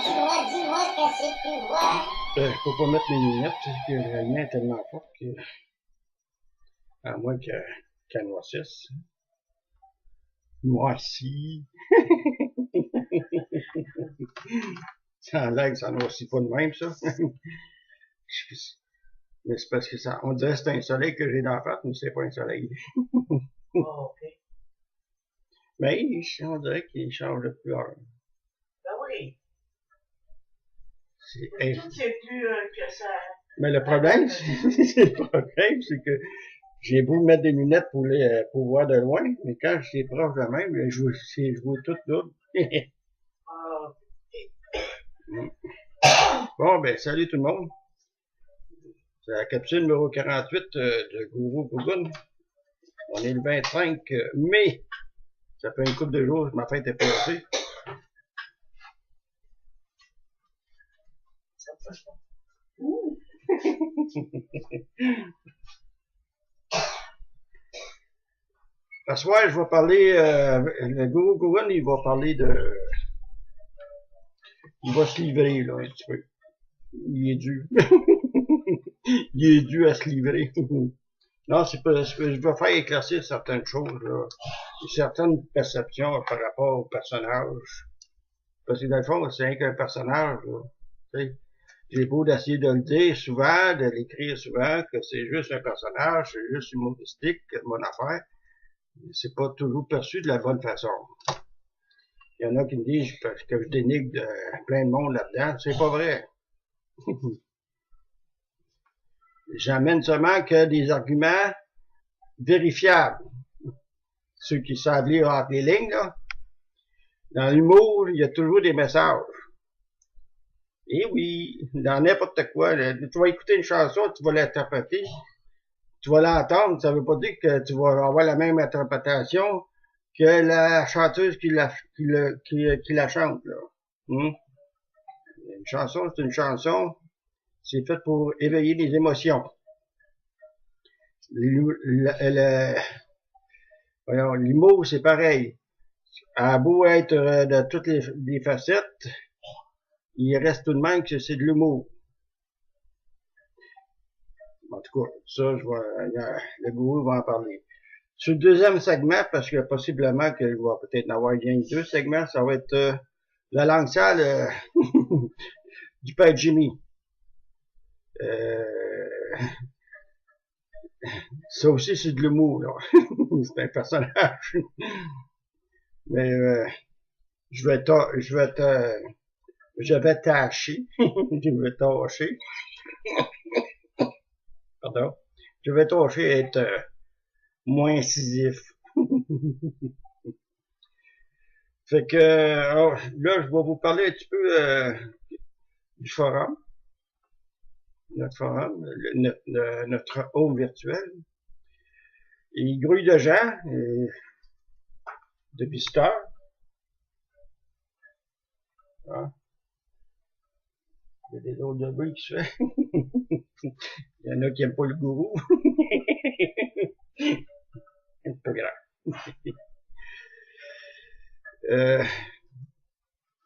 dis-moi qu'est-ce que tu vois. Je peux pas mettre mes lunettes parce que la lumière est tellement forte que, à moins qu'elle noircisse. Noirci. Ça a l'air que ça noircit pas de même, ça. Mais c'est parce que ça, on dirait que c'est un soleil que j'ai dans la face, mais c'est pas un soleil. Oh, ok. Mais on dirait qu'il change de couleur. Ben oui. Hey. Tout c'est plus que ça. Mais le problème, c'est que j'ai beau mettre des lunettes pour voir de loin, mais quand je suis proche de même, je vois tout double. Ah, Bon, ben, salut tout le monde. C'est la capsule numéro 48 de Gourou Gougoun. On est le 25 mai. Ça fait une couple de jours que ma fête est passée. ça me fâche pas. Ouh. Ce soir, je vais parler, le Gourou Gougoun, il va parler de... Il va se livrer, là, un petit peu. Il est dû. Il est dû à se livrer. Non, c'est pas, je vais faire éclaircir certaines choses, là. Certaines perceptions par rapport au personnage. Parce que dans le fond, c'est rien qu'un personnage, là. J'ai beau d'essayer de le dire souvent, de l'écrire souvent, que c'est juste un personnage, c'est juste humoristique, mon affaire. C'est pas toujours perçu de la bonne façon. Il y en a qui me disent que je dénigre plein de monde là-dedans. C'est pas vrai. J'amène seulement que des arguments vérifiables. Ceux qui savent lire entre les lignes, là. Dans l'humour, il y a toujours des messages. Et oui, dans n'importe quoi. Là, tu vas écouter une chanson, tu vas l'interpréter, tu vas l'entendre, ça veut pas dire que tu vas avoir la même interprétation que la chanteuse qui la chante, là. Une chanson, c'est une chanson. C'est fait pour éveiller les émotions. L'humour, c'est pareil. À beau être de toutes les facettes, il reste tout de même que c'est de l'humour. En tout cas, ça, le gourou va en parler. Sur le deuxième segment, parce que possiblement que je vais peut-être en avoir bien deux segments, ça va être la langue sale du père Jimmy. Ça aussi, c'est de l'humour, là. C'est un personnage. Mais je vais tâcher. Je vais tâcher. Pardon. Je vais tâcher être moins incisif. Fait que là, je vais vous parler un petit peu du forum. Notre forum, notre home virtuel. Il grouille de gens, de visiteurs. Hein? Il y a des autres de bruit qui se fait. Il y en a qui n'aiment pas le gourou. C'est pas grave.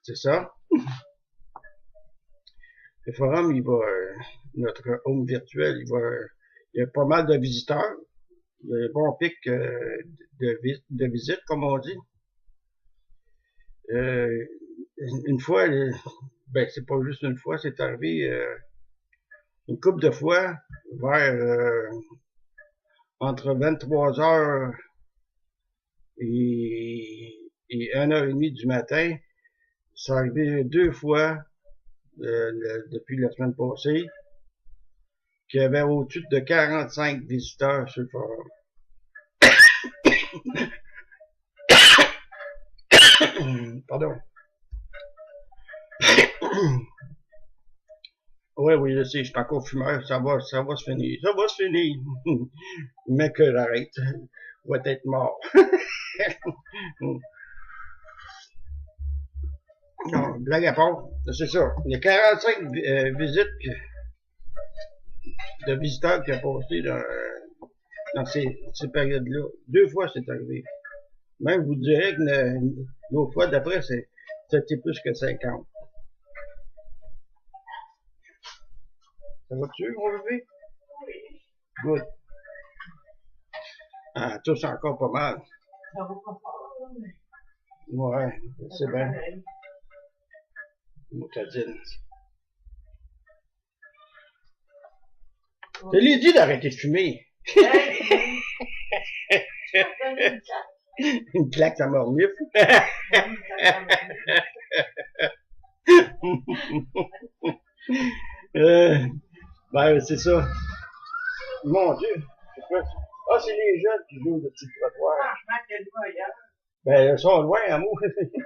C'est ça. Le forum, notre home virtuel, il y a pas mal de visiteurs. Il y a un bon pic de visites, comme on dit. Une fois, ben c'est pas juste une fois, c'est arrivé une couple de fois vers entre 23h et 1h30 du matin. C'est arrivé 2 fois depuis la semaine passée qu'il y avait au-dessus de 45 visiteurs sur le forum. Pardon. Oui, je sais, je suis encore fumeur, ça va se finir. Ça va se finir. Mais que j'arrête. Je vais être mort. Non, blague à part, c'est ça. Il y a 45 visites de visiteurs qui ont passé dans ces périodes-là. 2 fois, c'est arrivé. Même, je vous dirais que l'autre fois d'après, c'était plus que 50. Ça va-tu, mon bébé? Oui. Good. Ah, tous encore pas mal. Ça va pas fort, là, mais Ouais, ça c'est va bien. pareil. Motadine. Je l'ai dit d'arrêter de fumer. Hey, je vais donner une claque. Une claque, ça m'ornifle. Une claque dans Ben, c'est ça. Mon Dieu. C'est quoi ça? Ah, c'est les jeunes qui jouent de petit trottoir. Franchement, quel voyage. Ben, ils sont loin, amour.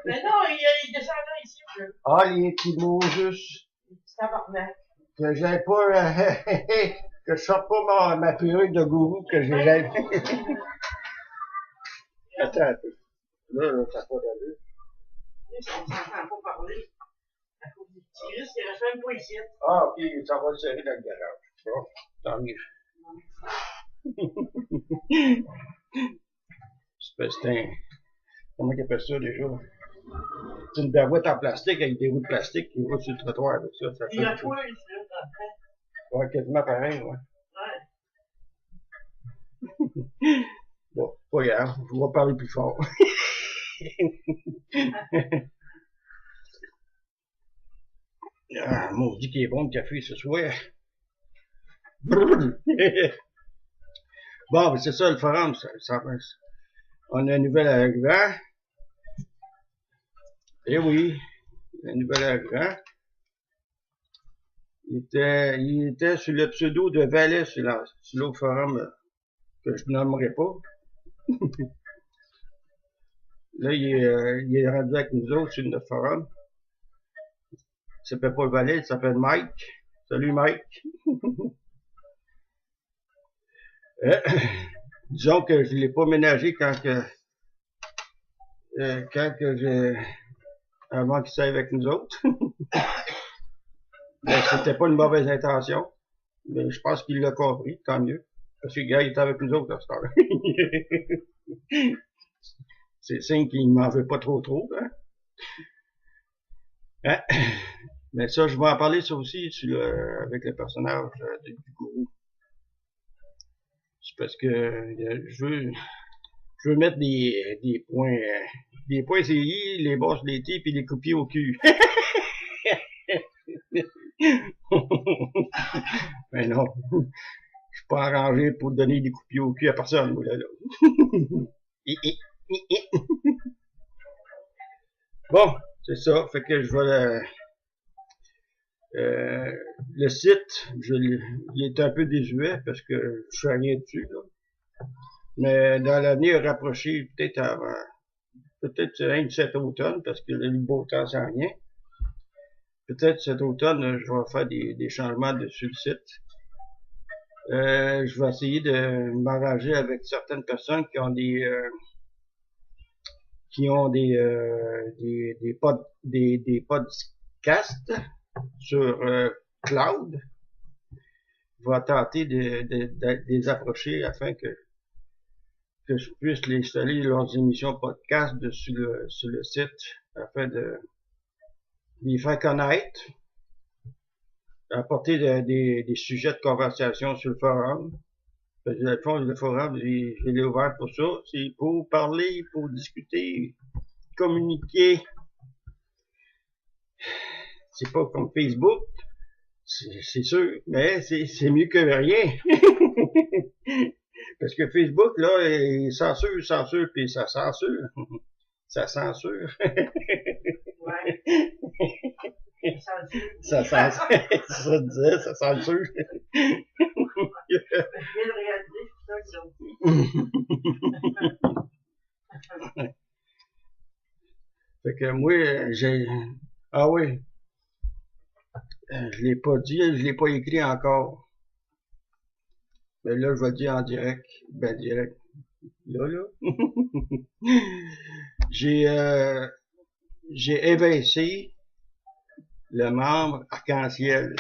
Mais non, il descend là ici, je Ah, les petits mots juste. petit tabarnak. Que j'aille pas, que je sorte pas ma perruque de gourou, que j'aille. Attends un peu. Là, ça n'a pas d'allure. Ça ne s'entend pas parler. À cause du petit risque, il reste même pas ici. Ah, ok, ça va le serrer dans le garage. Bon, tant mieux. C'est un, comment ils appellent ça déjà? C'est une barouette en plastique avec des roues de plastique qui roulent sur le trottoir avec ça. Ça Il y a fait, quoi ici, là, après? ouais, quasiment pareil, ouais. Ouais. Bon, pas grave, je vais parler plus fort. Ah, maudit qu'il est bon le café ce soir. Bon, ben c'est ça le forum, on a un nouvel arrivant. Eh oui, un nouvel arrivant. Il était sur le pseudo de Valet sur l'autre forum que je nommerai pas. Là, il est rendu avec nous autres sur notre forum. Il s'appelle pas Valet, il s'appelle Mike. Salut Mike. Disons que je l'ai pas ménagé quand que avant qu'il soit avec nous autres. Ben, c'était pas une mauvaise intention. Mais je pense qu'il l'a compris, tant mieux. Parce que le gars, il était avec nous autres à ce temps-là. C'est signe qu'il m'en veut pas trop, hein? Hein? Mais ça, je vais en parler ça aussi avec le personnage du gourou. C'est parce que je veux mettre des points CI, les bosses les T puis les coupiers au cul. Mais non, je suis pas arrangé pour donner des coupiers au cul à personne, moi, là. Bon, c'est ça, fait que je vais le site, il est un peu désuet parce que je fais rien dessus, là. Mais dans l'avenir rapproché, peut-être cet automne, parce que le beau temps s'en vient. Peut-être cet automne, je vais faire des changements sur le site. Je vais essayer de m'arranger avec certaines personnes qui ont des podcasts sur cloud. Je vais tenter de les approcher afin que je puisse les installer leurs émissions podcast sur le site afin de les faire connaître, apporter des sujets de conversation sur le forum. Parce que, dans le fond, le forum, je l'ai ouvert pour ça. C'est pour parler, pour discuter, communiquer. C'est pas comme Facebook, c'est sûr, mais c'est mieux que rien. Parce que Facebook, là, il censure, puis ça censure. Ça censure. Ouais. Ça censure. Ça disait, ça censure. Je viens de réaliser, c'est ça, Fait que moi, ah oui, je l'ai pas dit, je l'ai pas écrit encore. Mais là, je vais le dire en direct. Ben, direct. Là. J'ai évincé le membre arc-en-ciel.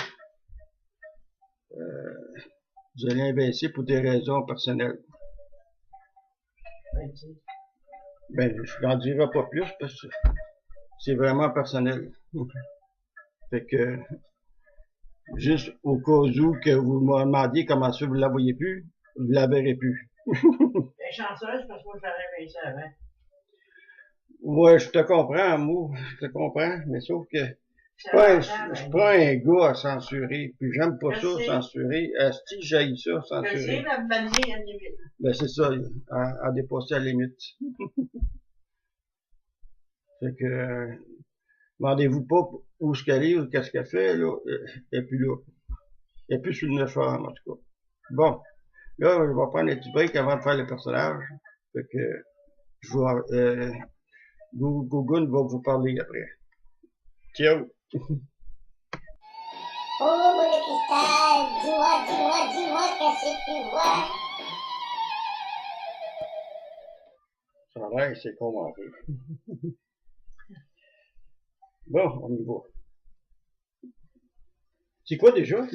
Je l'ai évincé pour des raisons personnelles. Ben, je n'en dirai pas plus parce que c'est vraiment personnel. Fait que Juste au cas où que vous me demandiez comment ça vous la voyez plus, vous la verrez plus. Elle est chanceuse parce que moi, je l'aurais aimé ça avant. Ouais, je te comprends, moi, je te comprends, mais sauf que Ça je suis longtemps, pas un gars à censurer, puis j'aime pas je ça, sais. censurer. Si j'haïs ça, Je sais, censurer. mais manier à la limite. Ben c'est ça, à dépasser la limite. Fait que, demandez-vous pas où ce qu'elle est ou qu'est-ce qu'elle fait, là, et puis là. Il n'y a plus sur le 9 heures, en tout cas. Bon. Là, je vais prendre un petit break avant de faire le personnage. Fait que, je vais, Google va vous parler après. Ciao! Oh, boule de cristal, dis-moi qu'est-ce que tu vois? Ça a l'air, c'est commenté. Bon, on y va. C'est quoi déjà?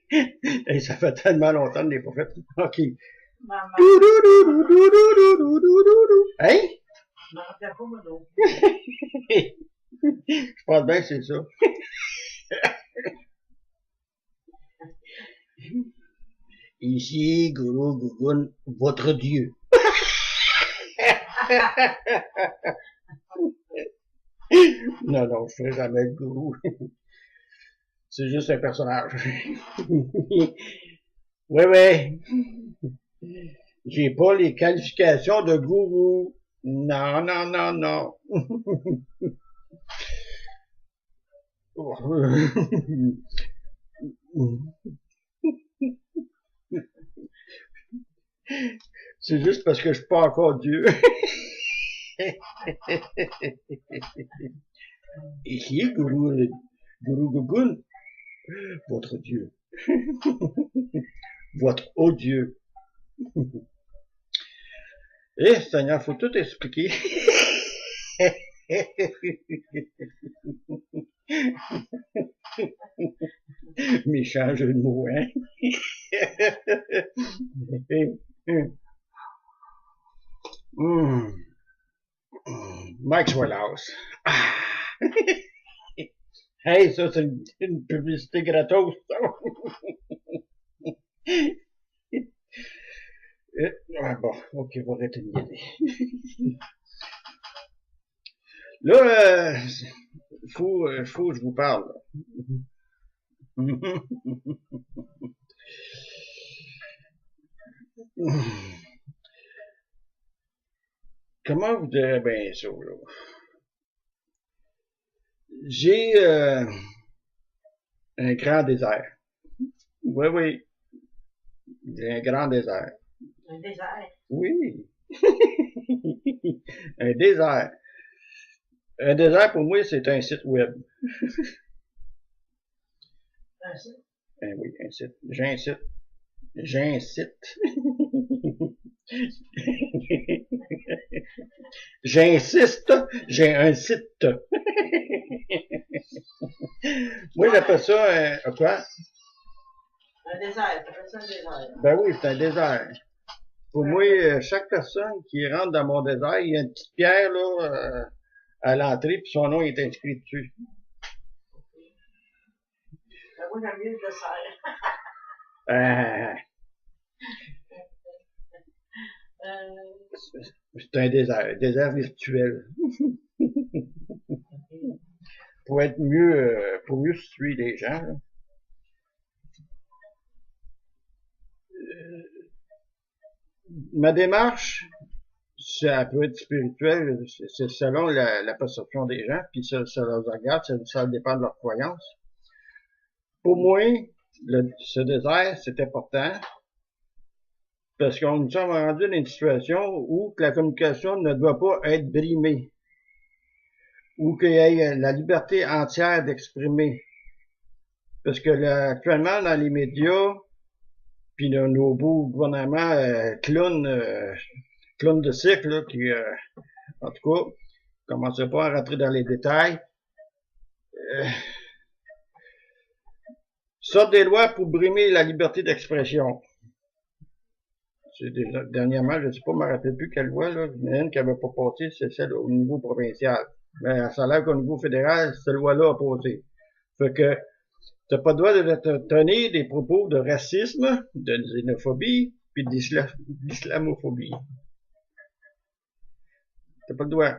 Hey, ça fait tellement longtemps que je l'ai pas fait. OK. Maman, Hein? je m'en rappelle pas, moi, non. Je pense bien que c'est ça. Ici, Guru Gugun, votre Dieu. Non, non, je ferai jamais le gourou. C'est juste un personnage. Oui, oui. J'ai pas les qualifications de gourou. Non, non, non, non. C'est juste parce que je suis pas encore Dieu. Ici, Guru Gugun, votre Dieu. Votre haut Dieu. Eh, Seigneur, faut tout expliquer. Méchant jeu de mots, hein? Mike Wallace. Ah. Hey, ça, c'est une publicité gratos, ça. Bon, ok, on va arrêter de niaiser. Là, faut que je vous parle. Comment vous direz bien ça, là? J'ai un grand désert. Oui, oui. J'ai un grand désert. Un désert. Oui. Un désert. Un désert, pour moi, c'est un site web. Un site. Oui, un site. J'ai un site. J'ai un site. J'insiste, j'ai un site. Moi, j'appelle ça quoi? Un désert. T'appelles ça un désert. Ben oui, c'est un désert. Pour moi, chaque personne qui rentre dans mon désert, il y a une petite pierre là à l'entrée, puis son nom est inscrit dessus. Ben, moi, j'aime mieux le dessert. C'est un désert virtuel. Pour être mieux, pour mieux suivre les gens. Là. Ma démarche, ça peut être spirituel, c'est selon la perception des gens, puis ça leur regarde, ça dépend de leur croyance. Pour moi, ce désert, c'est important, parce qu'on nous sommes rendus dans une situation où la communication ne doit pas être brimée, ou qu'il y ait la liberté entière d'exprimer. Parce que là, actuellement, dans les médias, puis nos beaux gouvernements clowns de cirque, là, qui, en tout cas, je ne commencerai pas à rentrer dans les détails, sortent des lois pour brimer la liberté d'expression. Dernièrement, je ne sais pas, je ne me rappelle plus quelle loi, là, il y en a une qui n'avait pas passé, c'est celle au niveau provincial. Mais ça a l'air qu'au niveau fédéral, cette loi-là a passé. Fait que T'as pas le droit de tenir des propos de racisme, de xénophobie, puis d'islamophobie. T'as pas le droit.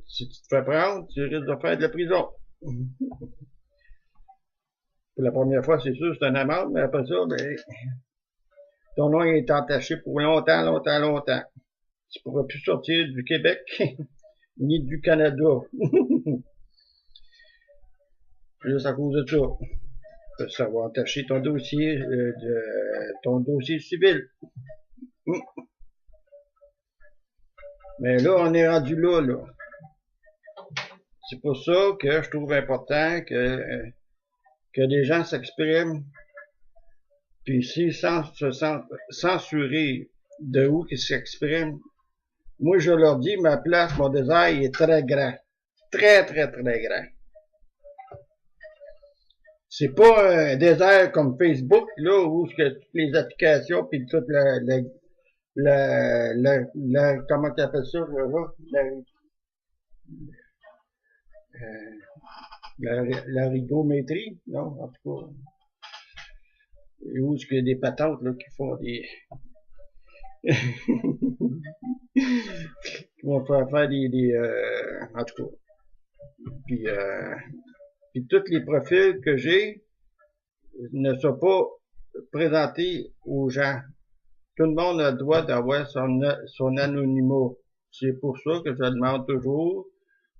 Si tu te fais prendre, tu risques de faire de la prison. Pour la première fois, c'est sûr, c'est une amende, mais après ça, ben, ton nom est entaché pour longtemps, longtemps, longtemps. Tu pourras plus sortir du Québec, ni du Canada. Juste à cause de ça. Ça va entacher ton dossier, ton dossier civil. Mais là, on est rendu là, là. C'est pour ça que je trouve important que les gens s'expriment, puis s'ils se sentent censurés de où qu'ils s'expriment, moi je leur dis, ma place, mon désert, il est très grand. Très, très, très grand. C'est pas un désert comme Facebook, là, où toutes les applications, puis toute comment tu appelles ça, la rigométrie, non, en tout cas. Et où est-ce qu'il y a des patentes, là, qui font des, qui vont faire en tout cas. Puis tous les profils que j'ai ne sont pas présentés aux gens. Tout le monde a le droit d'avoir son anonymat. C'est pour ça que je demande toujours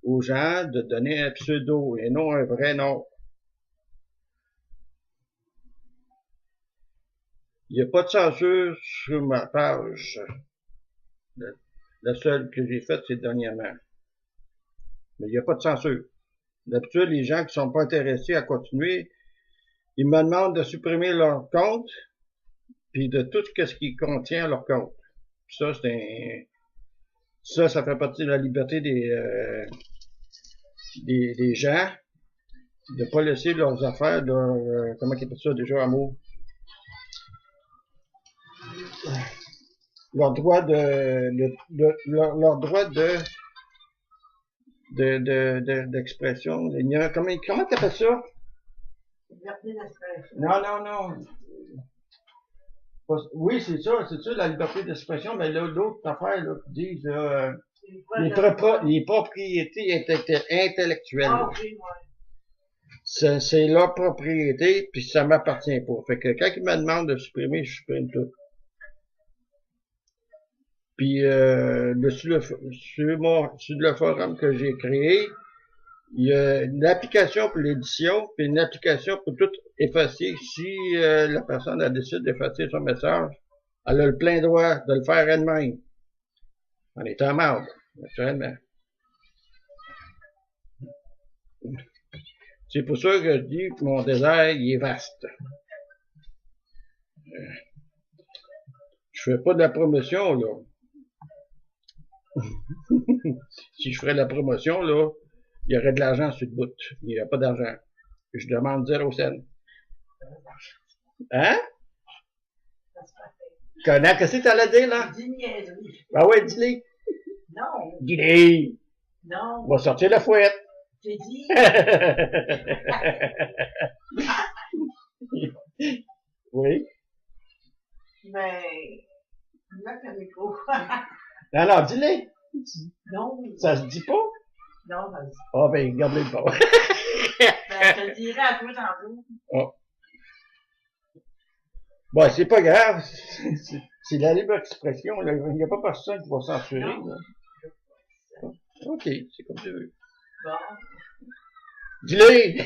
aux gens de donner un pseudo et non un vrai nom. Il n'y a pas de censure sur ma page. La seule que j'ai faite, c'est dernièrement. Mais il n'y a pas de censure. D'habitude, les gens qui sont pas intéressés à continuer, ils me demandent de supprimer leur compte, puis de tout ce qui contient leur compte. Ça, ça fait partie de la liberté des gens, de pas laisser leurs affaires, comment ils appellent ça déjà, amour? Leur droit d'expression. Comment t'appelles ça? Liberté d'expression. Non. Oui, c'est ça, la liberté d'expression, mais là, l'autre affaire, là, qui disent, les propriétés intellectuelles. Ah, oui, ouais. C'est leur propriété, puis ça m'appartient pas. Fait que quand ils me demandent de supprimer, je supprime tout. Puis sur le forum que j'ai créé, il y a une application pour l'édition, puis une application pour tout effacer. Si la personne a décidé d'effacer son message, elle a le plein droit de le faire elle-même. On est en marde, naturellement. C'est pour ça que je dis que mon désert, il est vaste. Je fais pas de la promotion, là. Si je ferais de la promotion, là, il y aurait de l'argent sur le bout. Il n'y a pas d'argent. Je demande 0 cents. Hein? Qu'est-ce que t'allais dire, là? Dis niaiserie. Ah ouais, dis-les. Non. Dis-les. Non. On va sortir la fouette. J'ai dit. Oui. Mais. Là, le micro. Non, dis-les. Non. Ça se dit pas? Non, vas-y. Ah, ben, garde-les pas. Ben, je te dirai à toi tantôt. Oh. Bon, c'est pas grave. C'est la libre expression. Là. Il n'y a pas personne qui va censurer. Là. OK, c'est comme tu veux. Bon. Dis-le!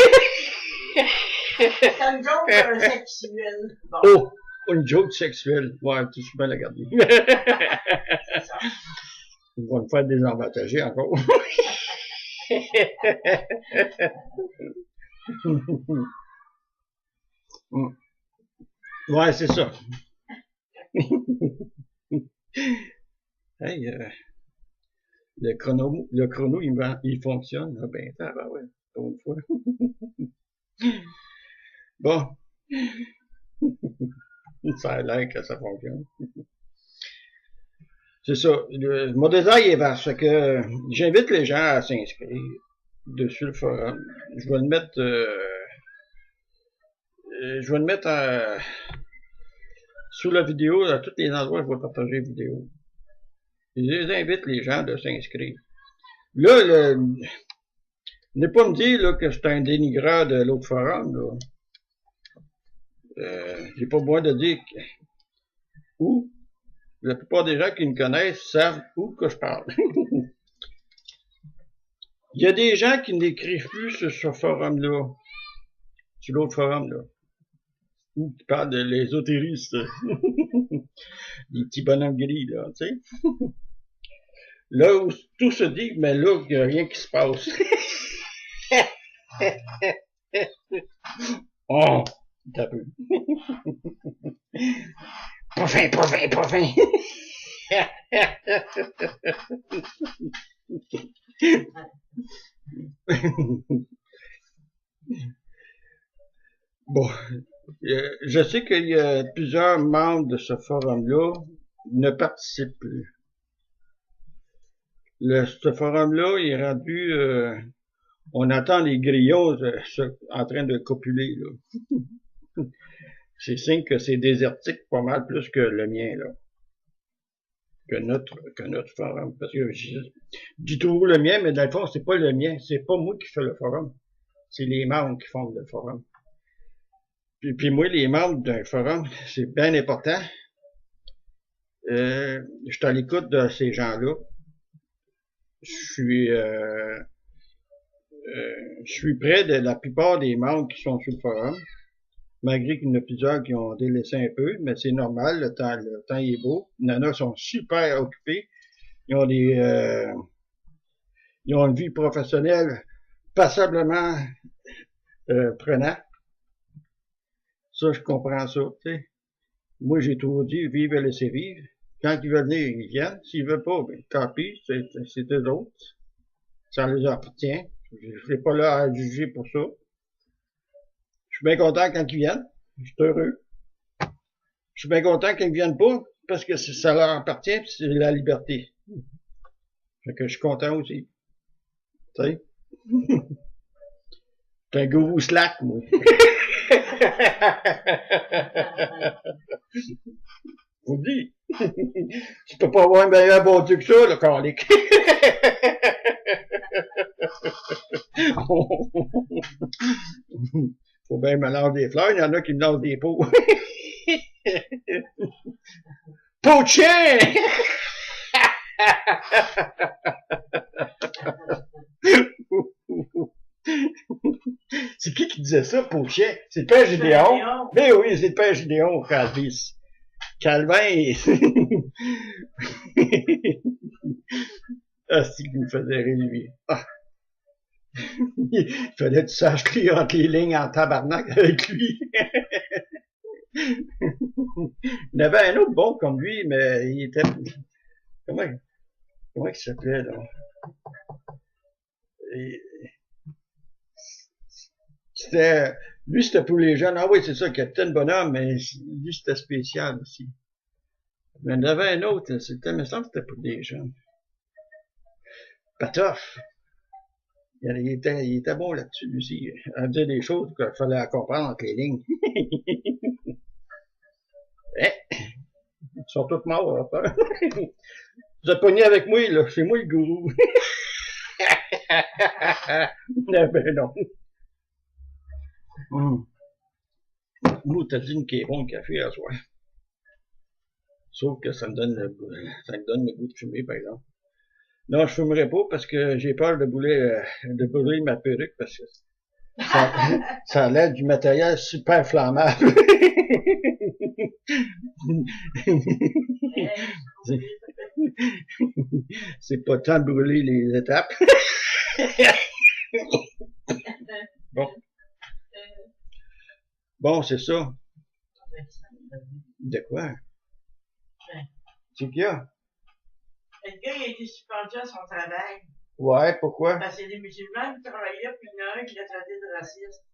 C'est une joke sexuelle. Bon. Oh! Une joke sexuelle. Ouais, tu suis bien la garder. C'est ça. Ils vont me faire désavantager encore. Ouais, c'est ça. Hey, le chrono, il fonctionne. Ah ben, ouais, pour une fois. Bon. Ça a l'air que ça fonctionne. C'est ça. Mon désert est vaste. Fait que j'invite les gens à s'inscrire dessus le forum. Je vais le mettre je vais le mettre sous la vidéo, à tous les endroits où je vais partager la vidéo. Je les invite les gens de s'inscrire. Là, ne pas me dire là, que je suis un dénigreur de l'autre forum. Là. J'ai pas besoin de dire où. La plupart des gens qui me connaissent savent où que je parle. Il y a des gens qui n'écrivent plus sur ce forum-là, sur l'autre forum-là, ou qui parlent de l'ésotéristes, des petits bonhommes gris, là, tu sais. Là où tout se dit, mais là, il n'y a rien qui se passe. Oh, t'as peu. Pas fin, pas fin, pas fin. Bon, je sais qu'il y a plusieurs membres de ce forum-là ne participent plus. Ce forum-là est rendu, on attend les griots en train de copuler, là. C'est signe que c'est désertique pas mal plus que le mien, là. Que notre forum. Parce que je dis toujours le mien, mais dans le fond, c'est pas le mien. C'est pas moi qui fais le forum. C'est les membres qui font le forum. Puis moi, les membres d'un forum, c'est bien important. Je suis à l'écoute de ces gens-là. Je suis près de la plupart des membres qui sont sur le forum. Malgré qu'il y en a plusieurs qui ont délaissé un peu, mais c'est normal, le temps est beau. Il y en a qui sont super occupés. Ils ont ils ont une vie professionnelle passablement prenante. Ça, je comprends ça, tu sais. Moi, j'ai toujours dit, vivre et laisser vivre. Quand ils veulent venir, ils viennent. S'ils veulent pas, ben, tant pis, c'est eux autres. Ça les appartient. Je ne suis pas là à juger pour ça. Je suis bien content quand ils viennent. Je suis heureux. Je suis bien content quand ils viennent pas, parce que ça leur appartient, c'est la liberté. Fait que je suis content aussi. Tu sais? T'es un gourou slack, moi. Vous dit. Tu peux pas avoir un meilleur bon Dieu que ça, le calique. Faut bien me lancer des fleurs, il y en a qui me lancent des pots. Pot de chien! C'est qui disait ça, pot de chien? C'est le père Gédéon. Mais oui, c'est le père Gédéon, Calvis. Calvin. Ah, c'est qu'il me faisait rire, lui. Ah. Il fallait que tu saches lire entre les lignes en tabarnak avec lui. Il y en avait un autre bon comme lui, mais il était... Comment il s'appelait, là? Lui, c'était pour les jeunes. Ah oui, c'est ça, Capitaine Bonhomme, mais lui, c'était spécial aussi. Mais il y en avait un autre, il me semble que c'était pour des jeunes. Patoff. Il était bon là-dessus, lui aussi. À dire des choses qu'il fallait comprendre entre les lignes. Ils sont tous morts, hein. Vous êtes pognés avec moi, là. C'est moi le gourou. Ben non. Moi, t'as dit qu'il est bon le café à soir. Sauf que ça me donne le goût de fumer, par exemple. Non, je fumerai pas parce que j'ai peur de brûler ma perruque parce que ça a l'air du matériel super flammable. C'est pas temps de brûler les étapes. Bon. Bon, c'est ça. De quoi? C'est qu'il y a? Le gars, il a été suspendu à son travail. Ouais, pourquoi? Parce que c'est des musulmans qui travaillaient là, puis il y en a un qui l'a traité de raciste.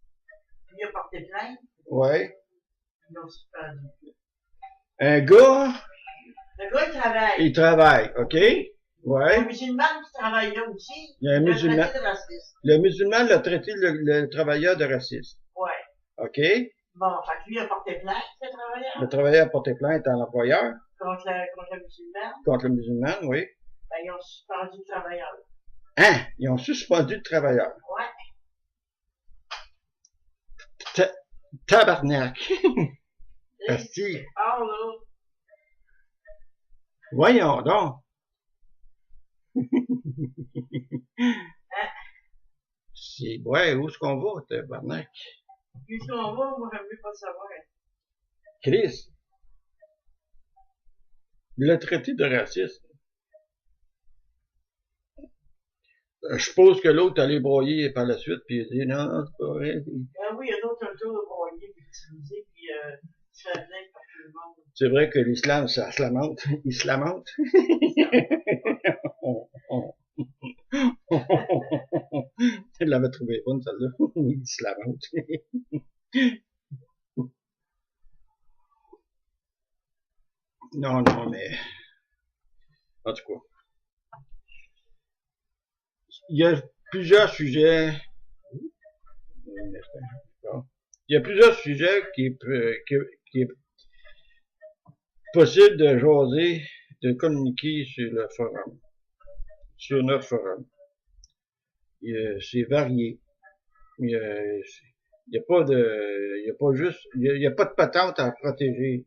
Puis il a porté plainte. Ouais. Ils l'ont suspendu. Un gars? Le gars, il travaille. Il travaille, OK? Ouais. Il y a un musulman qui travaille là aussi. Il y a un musulman. De raciste. Le musulman l'a traité le travailleur de raciste. Ouais. OK? Bon, fait que lui a porté plainte, ce travailleur, Le travailleur a porté plainte à l'employeur contre la musulmane. contre le musulman, oui. Ben, ils ont suspendu le travailleur. Hein? Ils ont suspendu le travailleur. Ouais. Tabarnak! Et, Asti. ah, là. Voyons donc. C'est, ouais, où est-ce qu'on va, tabarnak? Puis si on va, moi, j'aime mieux pas le savoir. Chris. Le traité de racisme. Je suppose que l'autre allait broyer par la suite, puis il a dit non, c'est pas vrai. Ah oui, il y a d'autres un tour de broyer, puis d'utiliser, puis se faire plaindre par tout le monde. C'est vrai que l'islam, ça se lamente. Il se lamente. Je l'avais trouvé bonne, celle-là. Il se lamente. Non, non, mais... En tout cas. Il y a plusieurs sujets... Il y a plusieurs sujets qui est possible de jaser, de communiquer sur le forum. Sur notre forum. C'est varié. Il y a pas de... Il y a pas juste... Il y a pas de patente à protéger.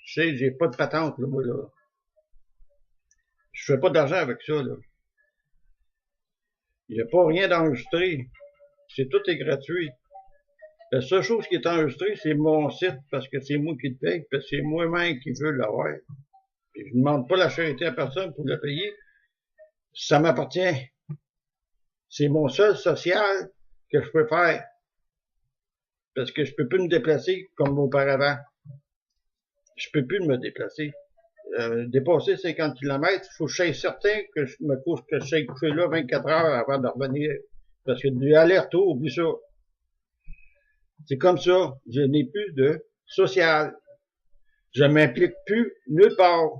Tu sais, j'ai pas de patente, là, moi, là. Je fais pas d'argent avec ça, là. Il n'y a pas rien d'enregistré. Tout est gratuit. La seule chose qui est enregistrée, c'est mon site, parce que c'est moi qui le paye, parce que c'est moi-même qui veux l'avoir. Je ne demande pas la charité à personne pour le payer. Ça m'appartient. C'est mon seul social que je peux faire. Parce que je peux plus me déplacer comme auparavant. Je peux plus me déplacer. Dépasser 50 km, il faut que je sois certain que je me couche, que je sois couché là 24 heures avant de revenir. Parce que du aller-retour, oublie ça. C'est comme ça. Je n'ai plus de social. Je m'implique plus nulle part.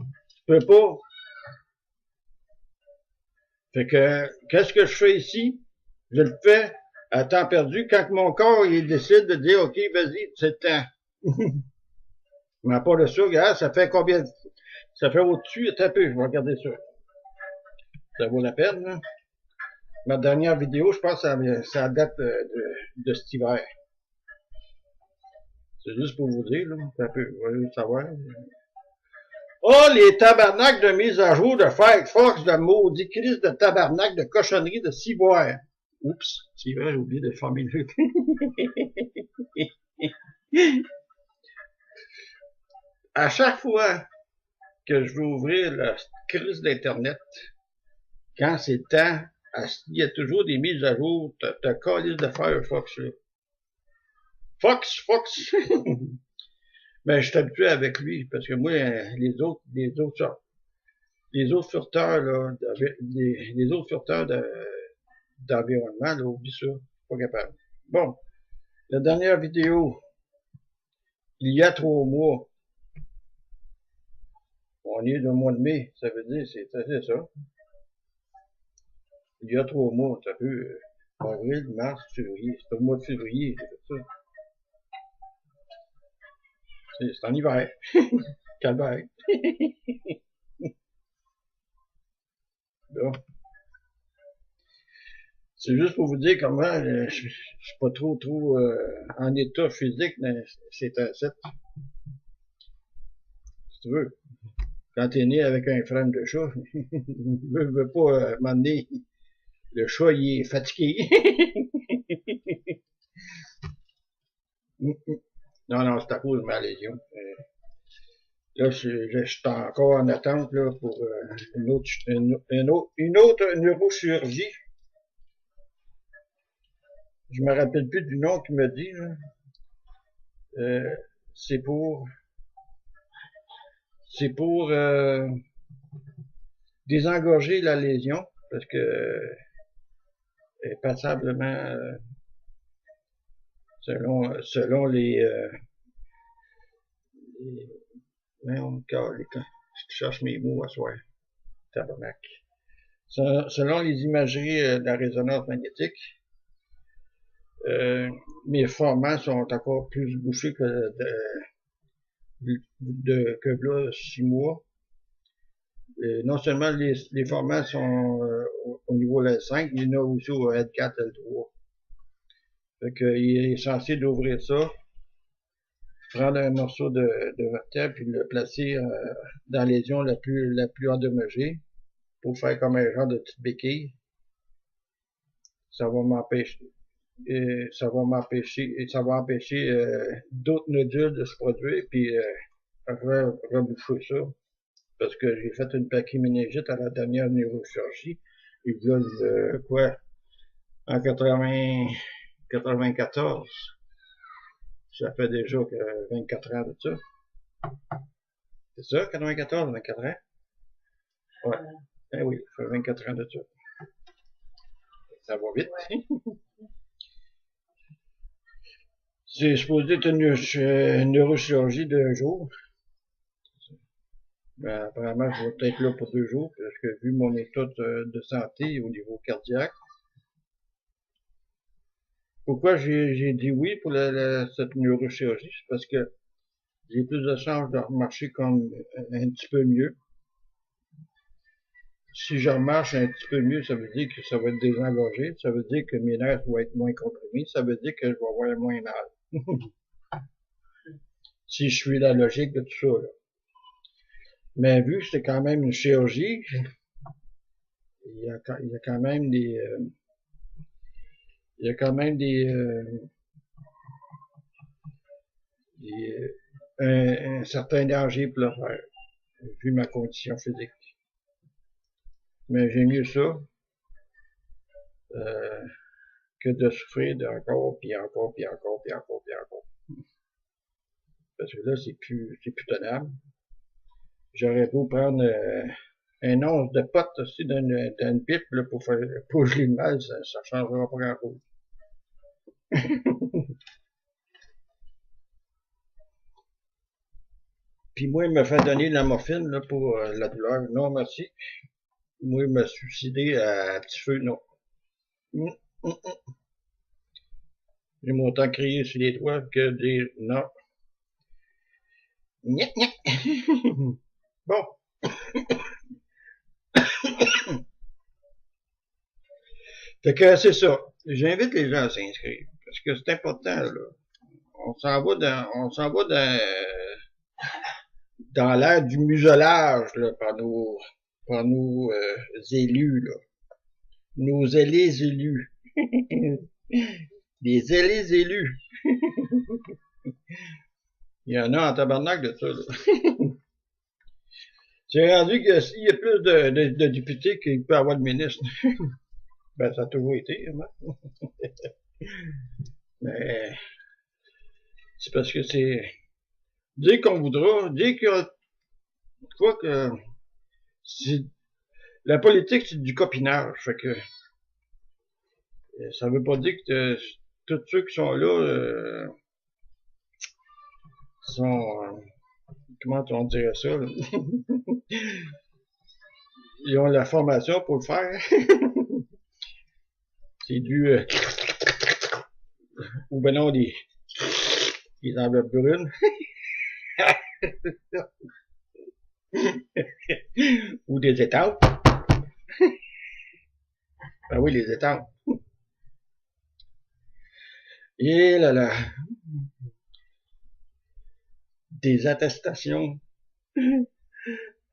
Je peux pas. Fait que, qu'est-ce que je fais ici? Je le fais à temps perdu quand mon corps, il décide de dire, OK, vas-y, c'est le temps. Mais à part de ça, regarde, ça fait combien? Ça fait au-dessus, un peu, je vais regarder ça. Ça vaut la peine, là. Ma dernière vidéo, je pense, ça date de cet hiver. C'est juste pour vous dire, là. Un peu, vous allez savoir. Oh, les tabarnaks de mise à jour de Firefox, de maudit crise de tabarnak, de cochonnerie, de ciboire. Oups, c'est vrai, j'ai oublié de former le À chaque fois que je veux ouvrir la crise d'Internet, quand c'est temps, il y a toujours des mises à jour, t'as calice de Firefox, là. Fox! Ben, je suis habitué avec lui, parce que moi, les autres furteurs, là, les autres furteurs d'environnement, là, oublie ça, je suis pas capable. Bon, la dernière vidéo, il y a 3 mois, on est au mois de mai, ça veut dire, c'est ça. Il y a 3 mois, ça peut, avril, mars, février, c'est au mois de février, j'ai fait ça. C'est en hiver. Calvaire. Bon. C'est juste pour vous dire comment je suis pas trop en état physique dans cet asset. Si tu veux. Quand t'es né avec un frame de chat, veux pas m'amener. Le chat, il est fatigué. Non, c'est à cause de ma lésion. Là, je suis encore en attente là, pour une autre neurochirurgie. Je me rappelle plus du nom qu'il me dit. C'est pour désengorger la lésion parce que passablement selon les je cherche mes mots à soir. Tabarnak. Selon les imageries de la résonance magnétique, Mes formats sont encore plus bouchés que là, 6 mois. Non seulement les formats sont au niveau L5, il y en a aussi au L4, L3. Fait qu'il est censé d'ouvrir ça, prendre un morceau de vertèbre puis le placer dans la lésion la plus endommagée pour faire comme un genre de petite béquille. Ça va m'empêcher d'autres nodules de se produire puis reboucher ça. Parce que j'ai fait une pachyméningite à la dernière neurochirurgie. Et là, quoi, en 94, ça fait déjà 24 ans de ça. C'est ça, 94, 24 ans? Ouais. Eh oui, ça fait 24 ans de ça. Ça va vite. Ouais. C'est supposé être une neurochirurgie de jour. Ben, apparemment, je vais peut-être là pour 2 jours, parce que vu mon état de santé au niveau cardiaque. Pourquoi j'ai dit oui pour cette neurochirurgie? C'est parce que j'ai plus de chances de remarcher comme un petit peu mieux. Si je remarche un petit peu mieux, ça veut dire que ça va être désengorgé, ça veut dire que mes nerfs vont être moins comprimés, ça veut dire que je vais avoir moins mal. Si je suis la logique de tout ça, là. Mais vu que c'est quand même une chirurgie, il y a quand même un certain danger pour le faire, vu ma condition physique. Mais j'aime mieux ça que de souffrir d'encore, puis encore, puis encore, puis encore, puis encore. Parce que là, c'est plus tenable. J'aurais beau prendre un once de pote aussi dans une pipe là, pour geler le mal, ça changera pas grand-chose. Puis moi, il m'a fait donner de la morphine là, pour la douleur. Non, merci. Moi, il m'a suicidé à petit feu, non. J'ai autant crié sur les doigts que dire non. Gnac, gnac. Bon. Fait que c'est ça. J'invite les gens à s'inscrire. Parce que c'est important, là. On s'en va dans l'ère du muselage, là, par nos élus, là. Nos ailés élus. Les ailés élus. Il y en a en tabarnak de ça, là. C'est rendu que s'il y a plus de députés qu'il peut y avoir de ministres. Ben, ça a toujours été, hein. Mais, c'est parce que c'est, dès qu'on voudra, dès qu'il y a, quoi que, la politique, c'est du copinage, fait que, ça veut pas dire que tous ceux qui sont là, sont, comment on dirait ça, là? Ils ont la formation pour le faire. C'est du, ou ben non, des enveloppes brunes. Ou des étampes. Ben oui, les étampes. Et là là. Des attestations.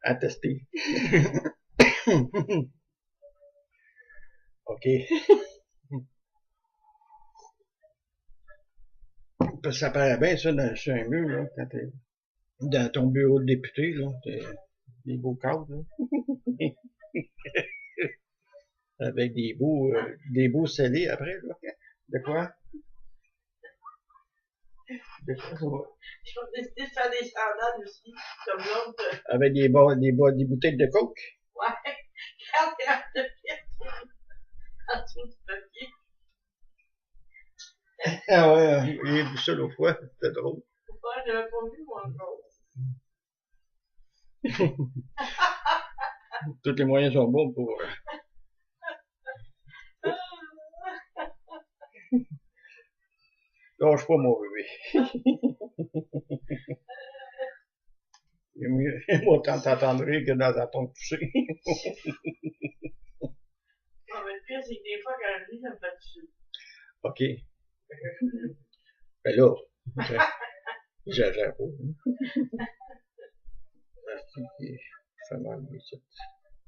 Attestées. OK. Parce que ça paraît bien, ça, sur un mur, là, quand t'es dans ton bureau de député, là, des beaux cadres, là. Avec des beaux scellés après, là. De quoi? De quoi ça va? Je vais décider de faire des sandales aussi, comme l'autre. Avec des bouteilles de coke? Ouais. Regarde, de pièce. En dessous du papier. Ah ouais, j'ai vu ça l'autre fois, c'était drôle. Ouais, j'avais pas vu, moi, encore. Tous les moyens sont bons pour... Lâche pas, mon bébé. Il est mieux, autant t'entendre rire que dans un ton touché. Non, mais le pire, c'est que des fois, quand je lis, ça me fait dessus. OK. Ben là, j'exagère pas. Ça fait mal, ça.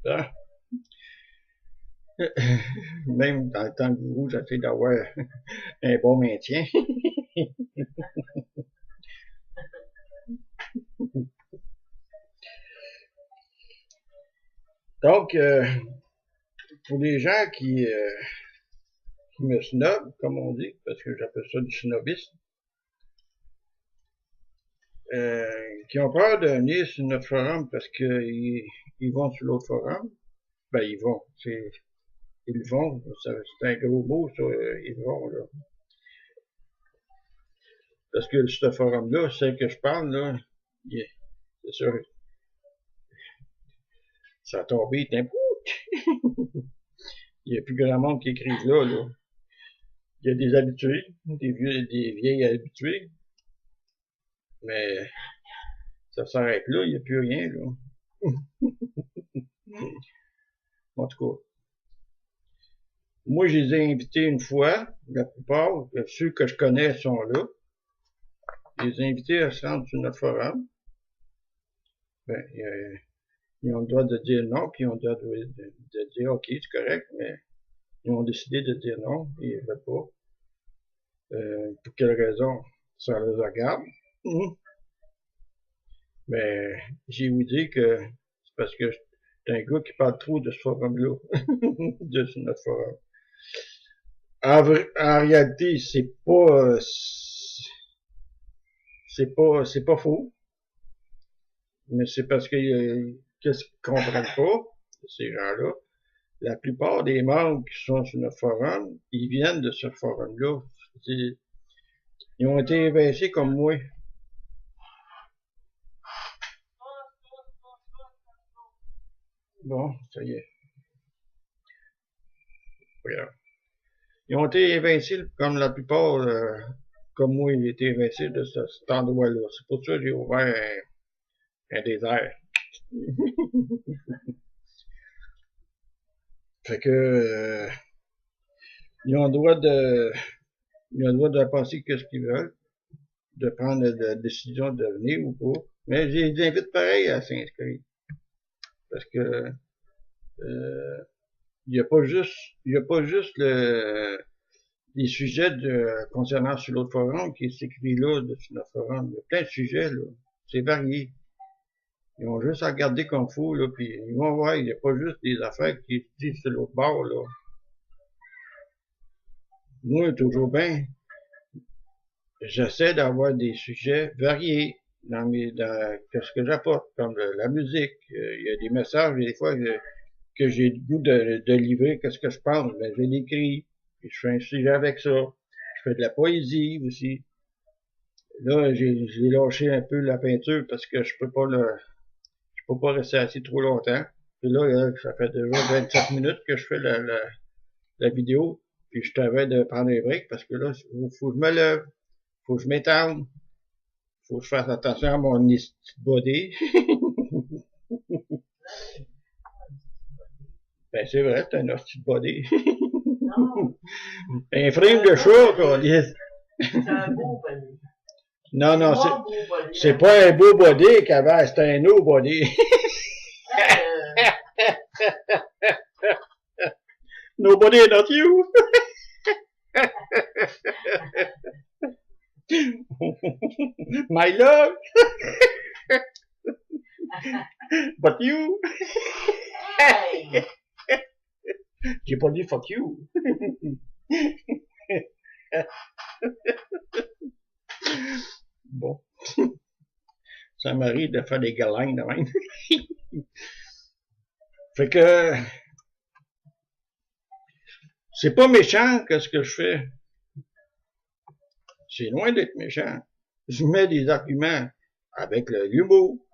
Ah. Même dans le temps de gourou, j'essaie d'avoir un bon maintien. Donc, pour les gens qui me snobent, comme on dit, parce que j'appelle ça du snobisme, qui ont peur de venir sur notre forum parce qu'ils vont sur l'autre forum, ben ils vont, ils vont, c'est un gros mot, ça, ils vont, là. Parce que ce forum-là, celle que je parle, là, c'est ça, ça a tombé d'un coup. Il y a plus grand monde qui écrive là, là. Il y a des habitués, des vieilles habitués, mais ça s'arrête là, il n'y a plus rien, là. En tout cas, moi, je les ai invités une fois, la plupart, ceux que je connais sont là. Je les ai invités à se rendre sur notre forum. Ben, ils ont le droit de dire non, puis ils ont le droit de dire OK, c'est correct, mais ils ont décidé de dire non, ils ne veulent pas. Pour quelle raison? Ça les regarde. Mais j'ai vous dit que c'est parce que c'est un gars qui parle trop de ce forum-là, de notre forum. En réalité, c'est pas faux, mais c'est parce que qu'est-ce qu'ils comprennent pas, ces gens-là. La plupart des membres qui sont sur notre forum, ils viennent de ce forum-là. Ils ont été évincés comme moi. Bon, ça y est. Regarde. Ils ont été évincés comme la plupart, comme moi, ils étaient évincés de cet endroit-là. C'est pour ça que j'ai ouvert un désert. Fait que ils ont le droit de penser ce qu'ils veulent, de prendre la décision de venir ou pas. Mais je les invite pareil à s'inscrire. Parce que il n'y a pas juste les sujets concernant sur l'autre forum qui s'écrit là, sur notre forum. Il y a plein de sujets, là. C'est varié. Ils ont juste à regarder comme faut, là, puis ils vont voir, il n'y a pas juste des affaires qui se disent sur l'autre bord, là. Moi, toujours bien, j'essaie d'avoir des sujets variés dans ce que j'apporte, comme la musique. Il y a des messages, des fois, que j'ai le goût de livrer, qu'est-ce que je pense, ben, je l'écris, puis je fais un sujet avec ça. Je fais de la poésie aussi. Là, j'ai lâché un peu la peinture parce que je peux pas rester assis trop longtemps. Puis là, ça fait déjà 27 minutes que je fais la vidéo, puis je t'avais de prendre un break parce que là, faut que je me lève, faut que je m'étende, faut que je fasse attention à mon body. Ben, c'est vrai, c'est un hostie de body. Non. Un frame de chat, quoi. C'est un beau body. Non, non, C'est c'est pas un beau body qu'avant, c'est un no body. Nobody not you. My love. But you. Hey. J'ai pas dit fuck you. Bon. Ça m'arrive de faire des galines de même. Fait que c'est pas méchant que ce que je fais. C'est loin d'être méchant. Je mets des arguments avec l'humour.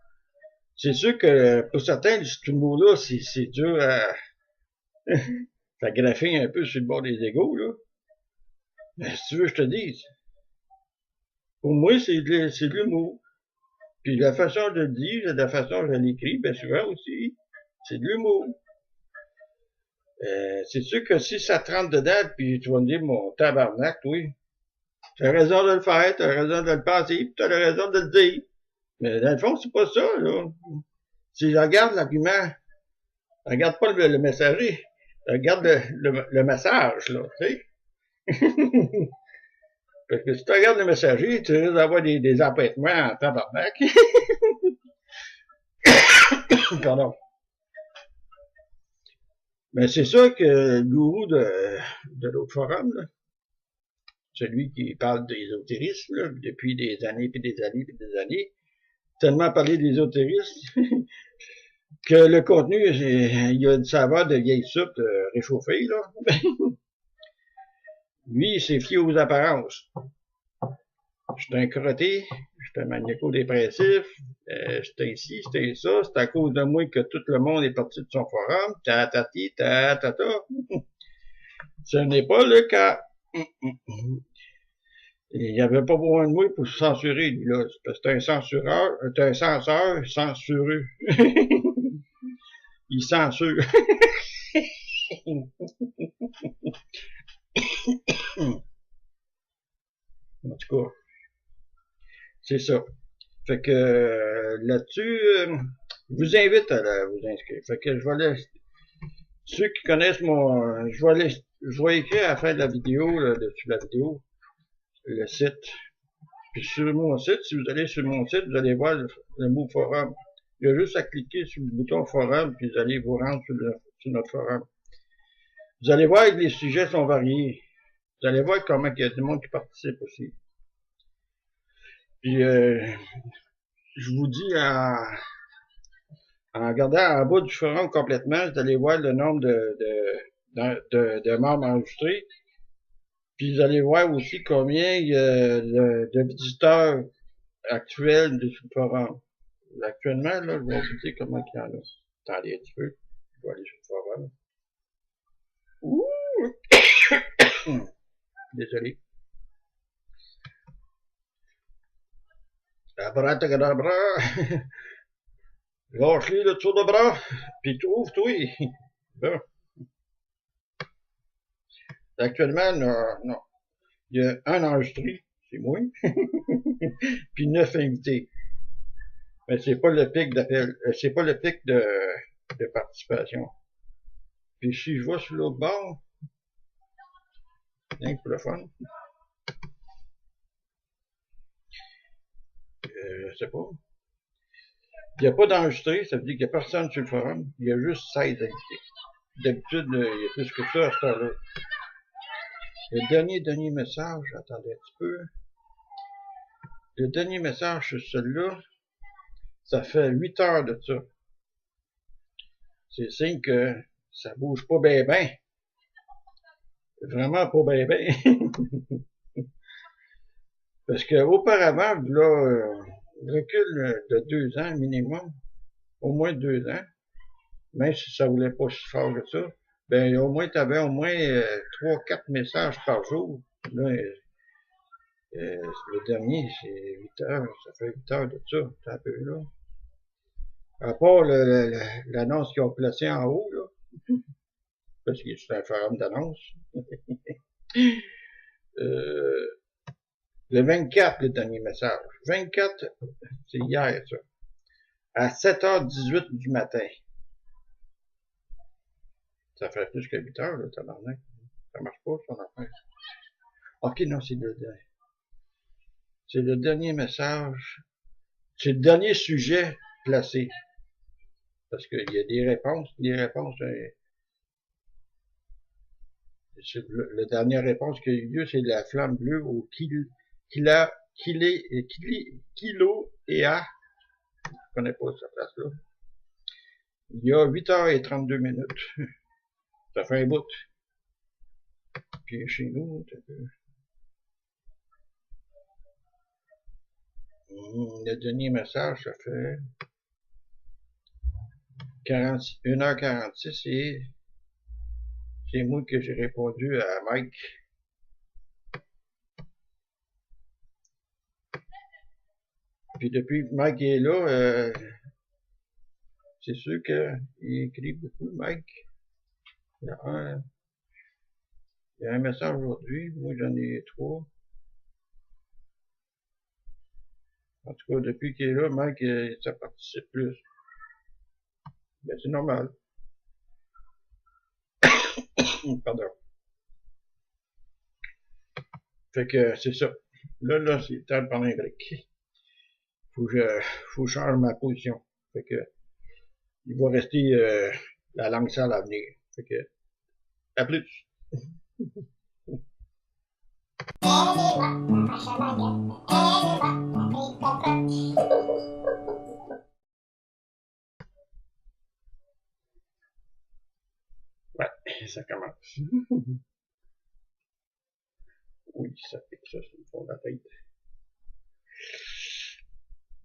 C'est sûr que pour certains, cet humour-là, c'est dur à... ça graffine un peu sur le bord des égaux, là. Mais si tu veux que je te dise, Pour moi, c'est de l'humour. Puis la façon de le dire, la façon dont je l'écris, bien souvent aussi, c'est de l'humour. C'est sûr que si ça te rentre dedans, puis tu vas me dire, mon tabarnak, oui, t'as raison de le faire, t'as raison de le penser, puis t'as raison de le dire. Mais dans le fond, c'est pas ça, là. Si je regarde l'argument, regarde pas le messager, regarde le message, là, tu sais. Parce que si tu regardes le messager, tu risques d'avoir des empêchements en tabarnak. Pardon. Mais c'est ça que le gourou de l'autre forum, là, celui qui parle d'ésotérisme, là, depuis des années, puis des années, puis des années, tellement parlé d'ésotérisme, que le contenu, il y a une saveur de vieille soupe réchauffée, là. Lui, il s'est fié aux apparences. Je suis un crotté, je suis un maniaco-dépressif, j'étais ici, j'étais ça, c'est à cause de moi que tout le monde est parti de son forum, ta-ta-ti, ta-ta-ta. Ce n'est pas le cas. Il n'y avait pas besoin de moi pour se censurer, lui, là. C'est un censureur, c'est un censeur censureux. Il censure. En tout cas, c'est ça. Fait que là-dessus, je vous invite à vous inscrire. Fait que je vais aller, ceux qui connaissent je vais écrire à la fin de la vidéo, là, dessus la vidéo, le site. Puis sur mon site, si vous allez sur mon site, vous allez voir le mot forum. Il y a juste à cliquer sur le bouton forum, puis vous allez vous rendre sur notre forum. Vous allez voir que les sujets sont variés. Vous allez voir comment il y a du monde qui participe aussi. Puis je vous dis en regardant en bas du forum complètement, vous allez voir le nombre de membres enregistrés. Puis vous allez voir aussi combien il y a de visiteurs actuels de ce forum. Actuellement, là, je vais vous dire comment il y en a. Attendez un petit peu. Je vais aller sur le forum. Ouh! Désolé. Abracadabra. Lâche-les le tour de bras. Puis trouve-toi. Bon. Actuellement, non. Il y a un enregistré, c'est moi. Puis 9 invités. Mais c'est pas le pic d'appel, c'est pas le pic de participation. Puis si je vois sur l'autre bord, rien que pour le fun, je sais pas. Il n'y a pas d'enregistré, ça veut dire qu'il n'y a personne sur le forum. Il y a juste 16 invités. D'habitude, il y a plus que ça à ce temps-là. Le dernier message, attendez un petit peu. Le dernier message sur celui-là, ça fait 8 heures de ça. C'est signe que ça bouge pas bien ben. Vraiment pas bien ben. Parce que auparavant, là, recul de 2 ans minimum, au moins 2 ans, même si ça voulait pas si fort que ça, ben au moins tu avais au moins 3-4 messages par jour. Là, le dernier, c'est 8 heures, ça fait 8 heures de ça, c'est un peu là. À part l'annonce qu'ils ont placée en haut, là, parce que c'est un forum d'annonce. Le 24, le dernier message. 24, c'est hier, ça. À 7h18 du matin. Ça fait plus que 8 heures, là, tabarnak. Ça marche pas, son affaire. Ok, non, c'est le dernier message. C'est le dernier sujet placé. Parce qu'il y a des réponses. Les réponses, la dernière réponse qui a eu lieu, c'est la flamme bleue au kilo et à. Je connais pas cette place-là. Il y a 8h32 minutes. Ça fait un bout. Puis chez nous, le dernier message, ça fait 1h46 et c'est moi que j'ai répondu à Mike. Puis depuis que Mike est là, c'est sûr qu'il écrit beaucoup, Mike. Il y a un message aujourd'hui, moi j'en ai 3. En tout cas, depuis qu'il est là, Mike, ça participe plus. Ben, c'est normal. Pardon. Fait que c'est ça. Là, c'est le temps de prendre un break. Faut que je change ma position. Fait que il va rester la langue sale à venir. Fait que à plus. Ouais, ça commence. Oui, ça fait que ça, c'est le fond de la tête.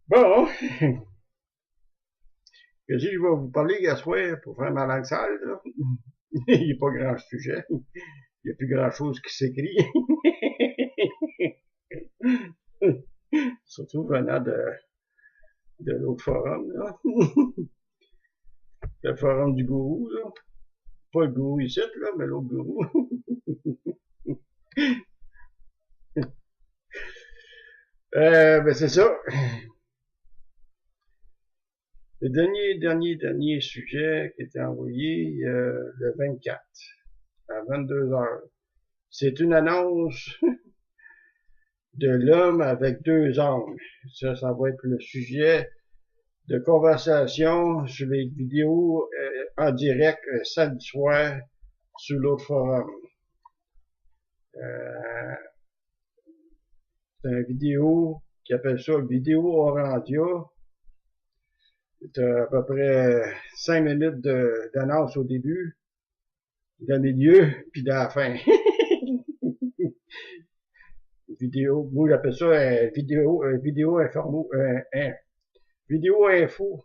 Bon, que si je vais vous parler à soir pour faire ma langue sale, là, il n'y a pas grand sujet. Il n'y a plus grand chose qui s'écrit. Surtout venant de l'autre forum, là. Le forum du gourou, là. Pas le gourou ici, là, mais l'autre gourou. Ben c'est ça. Le dernier sujet qui était envoyé le 24 à 22 heures. C'est une annonce de l'homme avec 2 âmes. Ça va être le sujet de conversation sur les vidéos en direct samedi soir sur l'autre forum. C'est une vidéo qui appelle ça vidéo Orandia. C'est à peu près 5 minutes d'annonce au début, dans le milieu, puis dans la fin. Vidéo, moi j'appelle ça vidéo info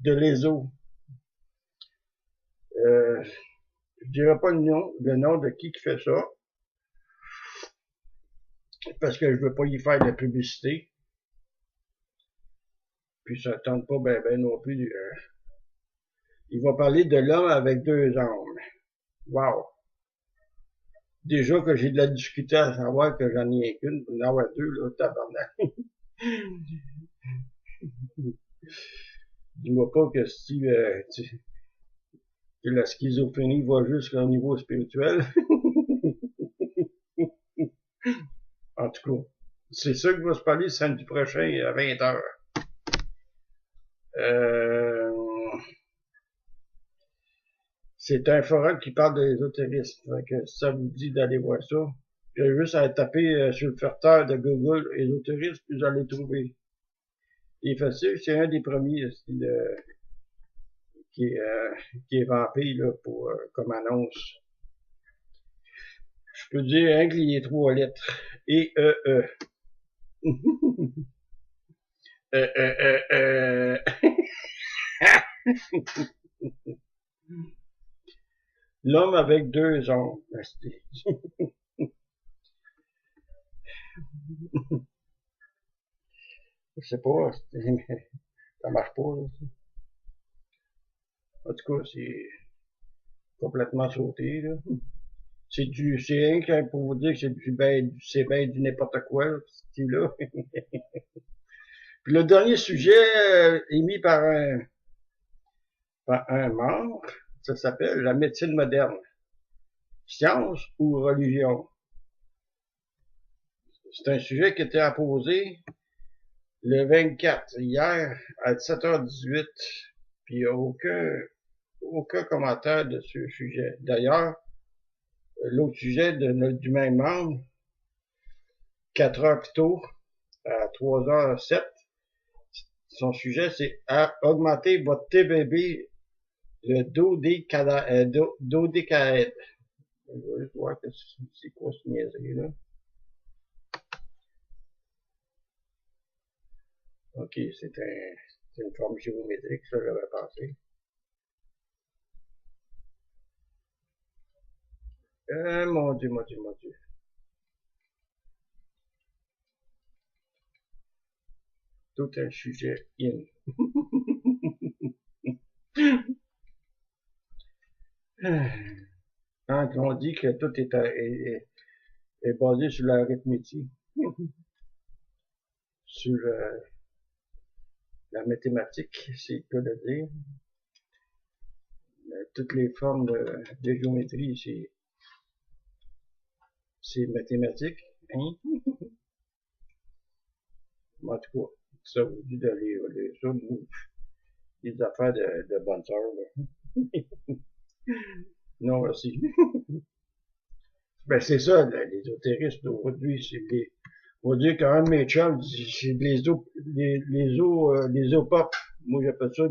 de l'ESO. Je dirais pas le nom de qui fait ça, parce que je veux pas y faire de la publicité. Puis ça tente pas ben non plus. Il va parler de l'homme avec 2 âmes. Wow! Déjà que j'ai de la difficulté à savoir que j'en ai qu'une, pour en avoir 2, là, tabarnak. Dis-moi pas que si que la schizophrénie va jusqu'au niveau spirituel. En tout cas, c'est ça qui va se parler samedi prochain à 20h. C'est un forum qui parle de l'ésotérisme. Donc, si ça vous dit d'aller voir ça, vous avez juste à taper sur le ferteur de Google ésotérisme, puis vous allez trouver. Il est facile, c'est un des premiers qui est vampé là, pour, comme annonce. Je peux dire hein, qu'il y a 3 lettres. E. L'homme avec 2 ongles. Je sais pas, ça marche pas. Là. En tout cas, c'est complètement sauté. Là. C'est rien qu'un pour vous dire que c'est bien du n'importe quoi, là, là. Puis le dernier sujet émis par un membre, ça s'appelle la médecine moderne. Science ou religion? C'est un sujet qui était apposé le 24, hier, à 17h18, puis il n'y a aucun commentaire de ce sujet. D'ailleurs, l'autre sujet du même membre, 4 heures plus tôt, à 3h07, son sujet, c'est à augmenter votre TBB, le dodécaèdre. Je vais juste voir c'est quoi ce niaiserie là. Ok, c'est une forme géométrique, ça j'avais pensé. Mon Dieu. tout un sujet in. Quand on dit que tout est basé sur l'arithmétique, sur la mathématique, c'est que de dire. Toutes les formes de géométrie, c'est mathématique, hein? En tout cas, ça vous dit d'aller les autres, des affaires de bonne sœur, là. Non, merci. Ben, c'est ça, là, les ésotéristes d'aujourd'hui, on va dire qu'un de mes chums, c'est les os pop. Moi, j'appelle ça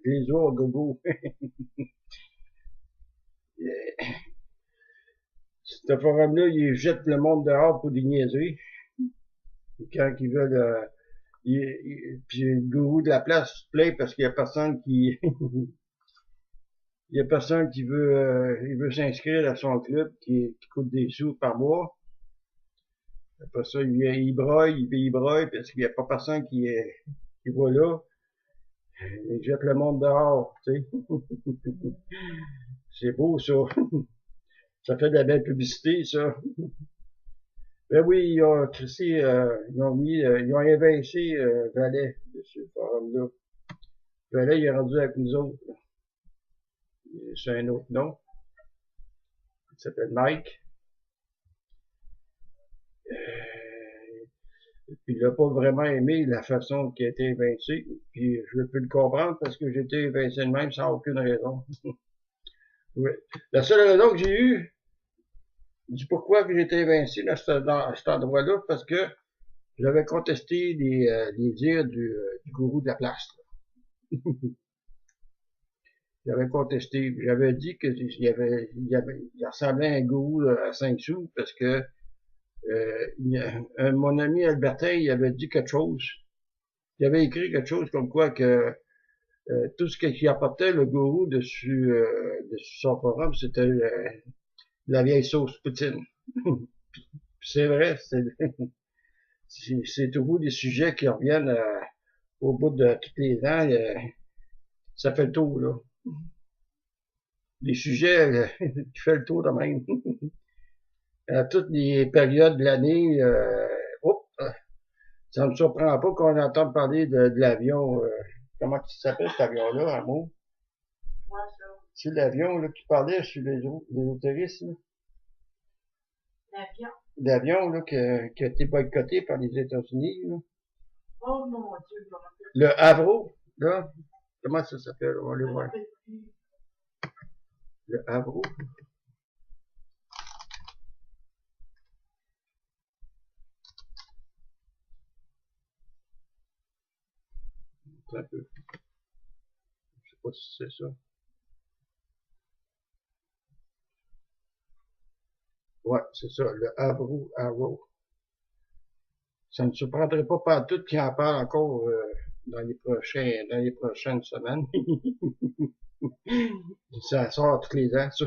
les os à gogo. Ce forum-là, ils jettent le monde dehors pour des niaiseries. Et quand ils veulent, puis le gourou de la place se plaît parce qu'il y a personne qui, il y a personne qui veut, il veut s'inscrire à son club qui coûte des sous par mois. Après ça, il broille parce qu'il n'y a pas personne qui va là. Il jette le monde dehors, tu sais. C'est beau, ça. Ça fait de la belle publicité, ça. Ben oui, ils ont ils ont invincé Valais de ce forum-là. Valais, il est rendu avec nous autres. C'est un autre nom. Il s'appelle Mike. Puis il n'a pas vraiment aimé la façon qu'il a été évincé. Puis je peux le comprendre parce que j'ai été évincé de même sans aucune raison. Oui. La seule raison que j'ai eue, du pourquoi que j'ai été évincé dans cet endroit-là, parce que j'avais contesté les dires du gourou de la place. J'avais contesté, j'avais dit que il ressemblait à un gourou à 5 sous parce que mon ami Albertin, il avait dit quelque chose. Il avait écrit quelque chose comme quoi que tout ce qu'il apportait le gourou dessus son forum, c'était la vieille sauce poutine. C'est vrai, c'est toujours des sujets qui reviennent au bout de tous les ans. Ça fait le tour, là. Des sujets qui fait le tour de même. À toutes les périodes de l'année, ça ne me surprend pas qu'on entende parler de l'avion. Comment il s'appelle cet avion-là, un mot? Ouais, ça. C'est l'avion là, qui parlait sur les autoristes, là. L'avion. L'avion là, qui a été boycotté par les États-Unis. Là. Oh mon Dieu, je me rappelle. Le Havro, là. Comment ça s'appelle? On va aller Je me voir. rappelle plus. Le Havro. Un peu. Je sais pas si c'est ça. Ouais, c'est ça, le Havro Arrow. Ça ne surprendrait pas partout qu'il en parle encore dans les prochaines semaines. Ça sort tous les ans, ça.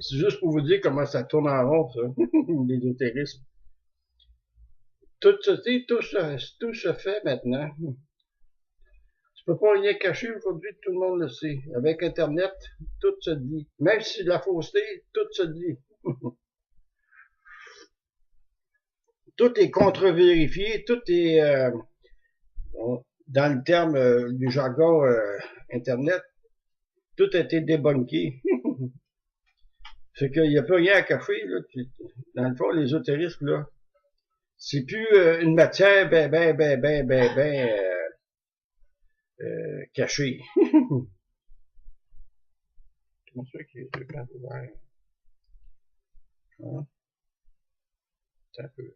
C'est juste pour vous dire comment ça tourne en rond, ça, l'ésotérisme. Tout se fait maintenant. Tu peux pas rien cacher aujourd'hui, tout le monde le sait. Avec Internet, tout se dit. Même si c'est de la fausseté, tout se dit. Tout est contre-vérifié, tout est, dans le terme du jargon Internet, tout a été débunké. Fait qu'il n'y a plus rien à cacher, là. Dans le fond, l'ésotérisme, là, c'est plus une matière cachée. Comment ça qu'il y a deux pages ouvertes? Hein? C'est un peu.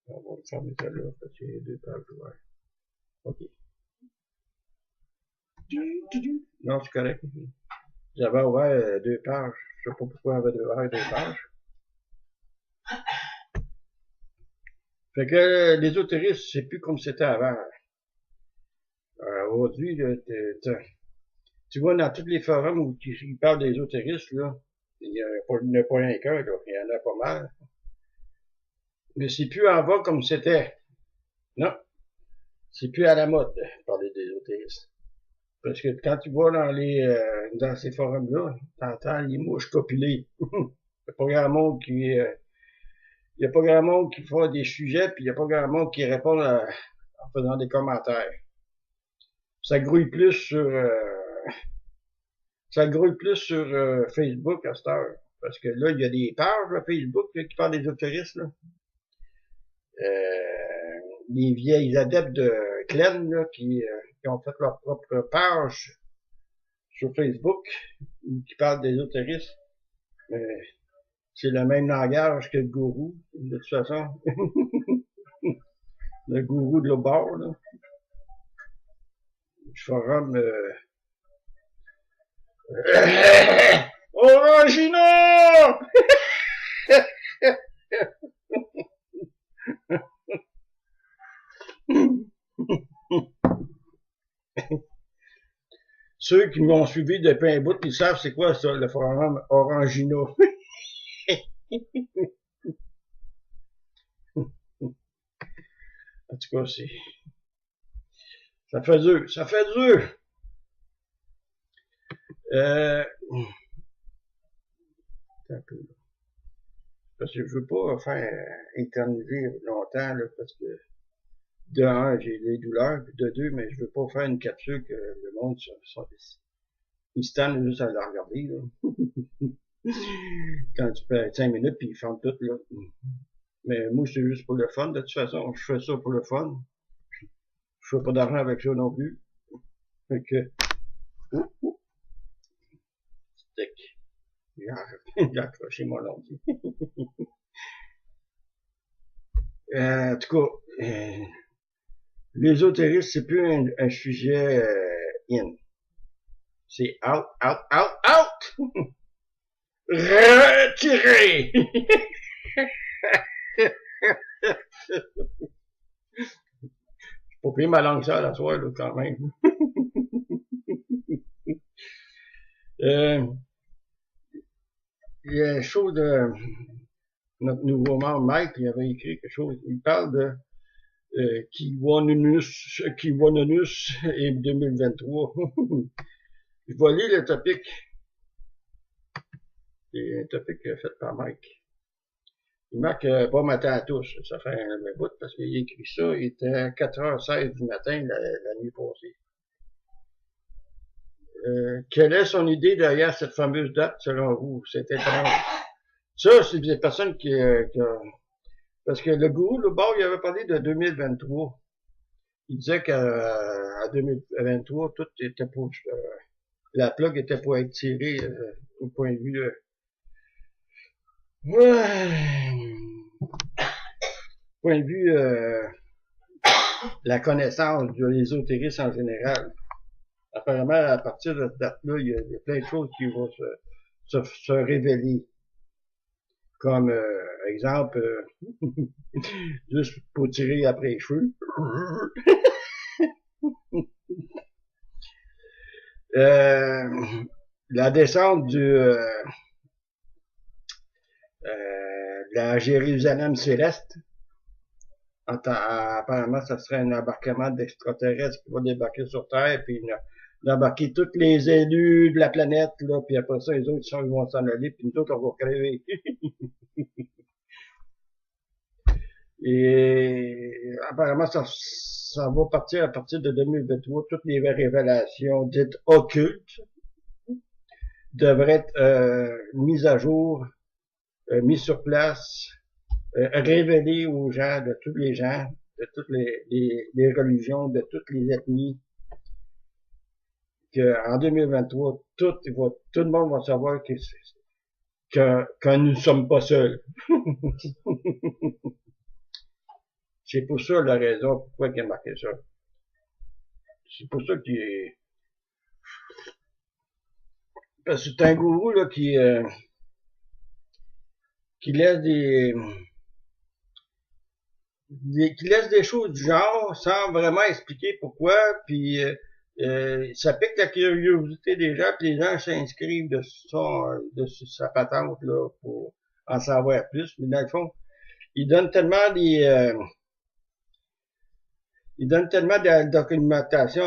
On va fermer ça là, parce qu'il y a deux pages ouvertes. OK. Non, c'est correct. J'avais ouvert deux pages. Je sais pas pourquoi j'avais ouvert deux pages. Fait que l'ésotérisme, c'est plus comme c'était avant. Aujourd'hui, tu vois dans tous les forums où ils parlent d'ésotérisme, là, il n'y en a pas rien qu'un, là. Il y en a pas mal. Mais c'est plus en vogue comme c'était. Non, c'est plus à la mode de parler d'ésotérisme. Parce que quand tu vas dans ces forums-là, t'entends les mouches copulées. Il n'y a pas grand monde qui, il y a pas grand monde qui fait des sujets, puis il y a pas grand monde qui répond en faisant des commentaires. Ça grouille plus sur, Facebook à cette heure. Parce que là, il y a des pages là, Facebook là, qui parlent des autoristes, là. Les vieilles adeptes de Glenn là, qui ont fait leur propre page sur Facebook qui parlent des autoristes. C'est le même langage que le gourou, de toute façon. Le gourou de l'autre bord, là. Du forum Orangina! Ceux qui m'ont suivi depuis un bout, ils savent c'est quoi ça, le forum Orangino. En tout cas, ça fait dur, ça fait dur. Un peu, là. Parce que je veux pas faire éterniser longtemps, là, parce que de un, j'ai des douleurs, puis de deux, mais je veux pas faire une capsule que le monde il se tente juste à la regarder, là. Quand tu fais 5 minutes, puis ils font tout, là. Mais moi, c'est juste pour le fun. De toute façon, je fais ça pour le fun. Je fais pas d'argent avec ça non plus. Fait que, stick. J'ai accroché mon ordi. En tout cas, l'ésotérisme, c'est plus un sujet in. C'est out, out, out, out! Retiré! Faut payer ma langue ça la soirée, là, quand même. Il y a une chose de notre nouveau membre, Mike, il avait écrit quelque chose. Il parle de Kiwanunus et 2023. Je vais lire le topic. C'est un topic fait par Mike. Il marque pas matin à tous. Ça fait un bout parce qu'il a écrit ça. Il était à 4h16 du matin la nuit passée. Quelle est son idée derrière cette fameuse date, selon vous? C'est étrange. Ça, c'est des personnes qui parce que le gourou, le bord, il avait parlé de 2023. Il disait qu'à 2023, tout était pour, la plug était pour être tirée, au point de vue, point de vue, la connaissance de l'ésotérisme en général. Apparemment, à partir de cette date-là, il y a plein de choses qui vont se révéler. Comme, exemple, juste pour tirer après les cheveux. La descente de la Jérusalem céleste. Apparemment, ça serait un embarquement d'extraterrestres qui va débarquer sur Terre, puis d'embarquer tous les élus de la planète, là, puis après ça, les autres, ils vont s'en aller, puis nous autres, on va crever. Et apparemment, ça va partir à partir de 2023. Toutes les révélations dites occultes devraient être mises à jour, mises sur place, révélées aux gens, de tous les gens, de toutes les religions, de toutes les ethnies, qu'en 2023, tout le monde va savoir que nous ne sommes pas seuls. C'est pour ça la raison pourquoi il a marqué ça. C'est pour ça qu'il est... Parce que c'est un gourou là qui laisse qui laisse des choses du genre sans vraiment expliquer pourquoi, puis ça pique la curiosité des gens, puis les gens s'inscrivent de sa patente là pour en savoir plus. Mais dans le fond, il donne tellement de documentation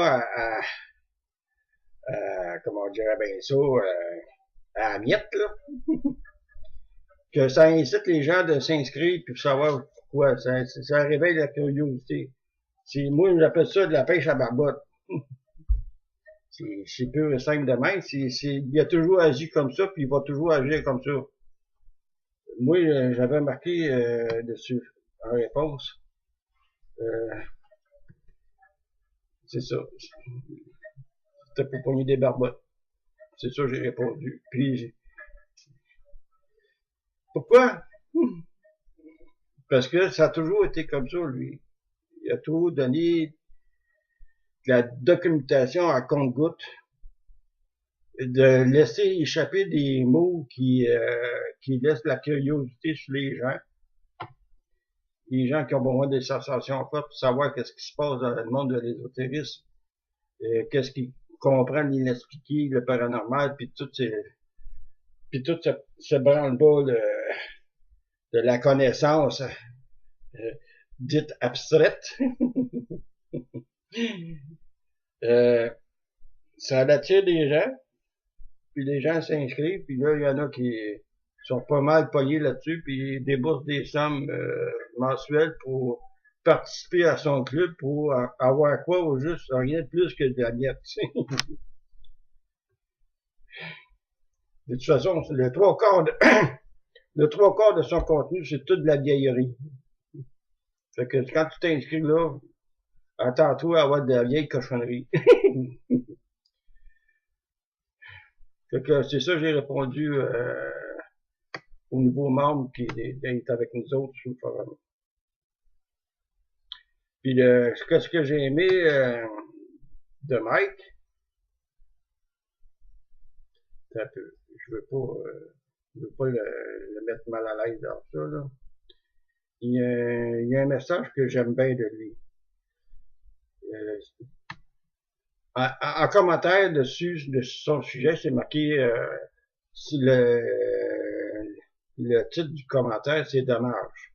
comment on dirait bien ça, à la miette, là, que ça incite les gens de s'inscrire puis de savoir pourquoi. Ça réveille la curiosité. Moi, j'appelle ça de la pêche à barbotte. C'est pur et simple de même. Il a toujours agi comme ça, puis il va toujours agir comme ça. Moi, j'avais marqué dessus, en réponse. C'est ça. C'était pour pogner des barbottes. C'est ça que j'ai répondu. Puis, pourquoi? Parce que ça a toujours été comme ça, lui. Il a toujours donné de la documentation à compte-gouttes, de laisser échapper des mots qui laissent la curiosité sur les gens qui ont besoin des sensations fortes pour savoir qu'est-ce qui se passe dans le monde de l'ésotérisme, qu'est-ce qu'ils comprennent l'inexpliqué, le paranormal, puis tout ce branle-bas de la connaissance dite abstraite. Ça attire des gens, puis les gens s'inscrivent, puis là, il y en a qui sont pas mal pognés là-dessus, puis ils déboursent des sommes mensuelles pour participer à son club, pour avoir quoi au juste, rien de plus que de la miette. De toute façon, le trois quarts de son contenu, c'est toute de la vieillerie. Fait que quand tu t'inscris là, attends-toi à avoir de la vieille cochonnerie. Fait que c'est ça que j'ai répondu au nouveau membre qui est avec nous autres sur le forum. Puis ce que j'ai aimé de Mike, un peu, je veux pas le mettre mal à l'aise dans ça, là. Il y a un message que j'aime bien de lui. En commentaire dessus, de son sujet, c'est marqué si le titre du commentaire, c'est dommage.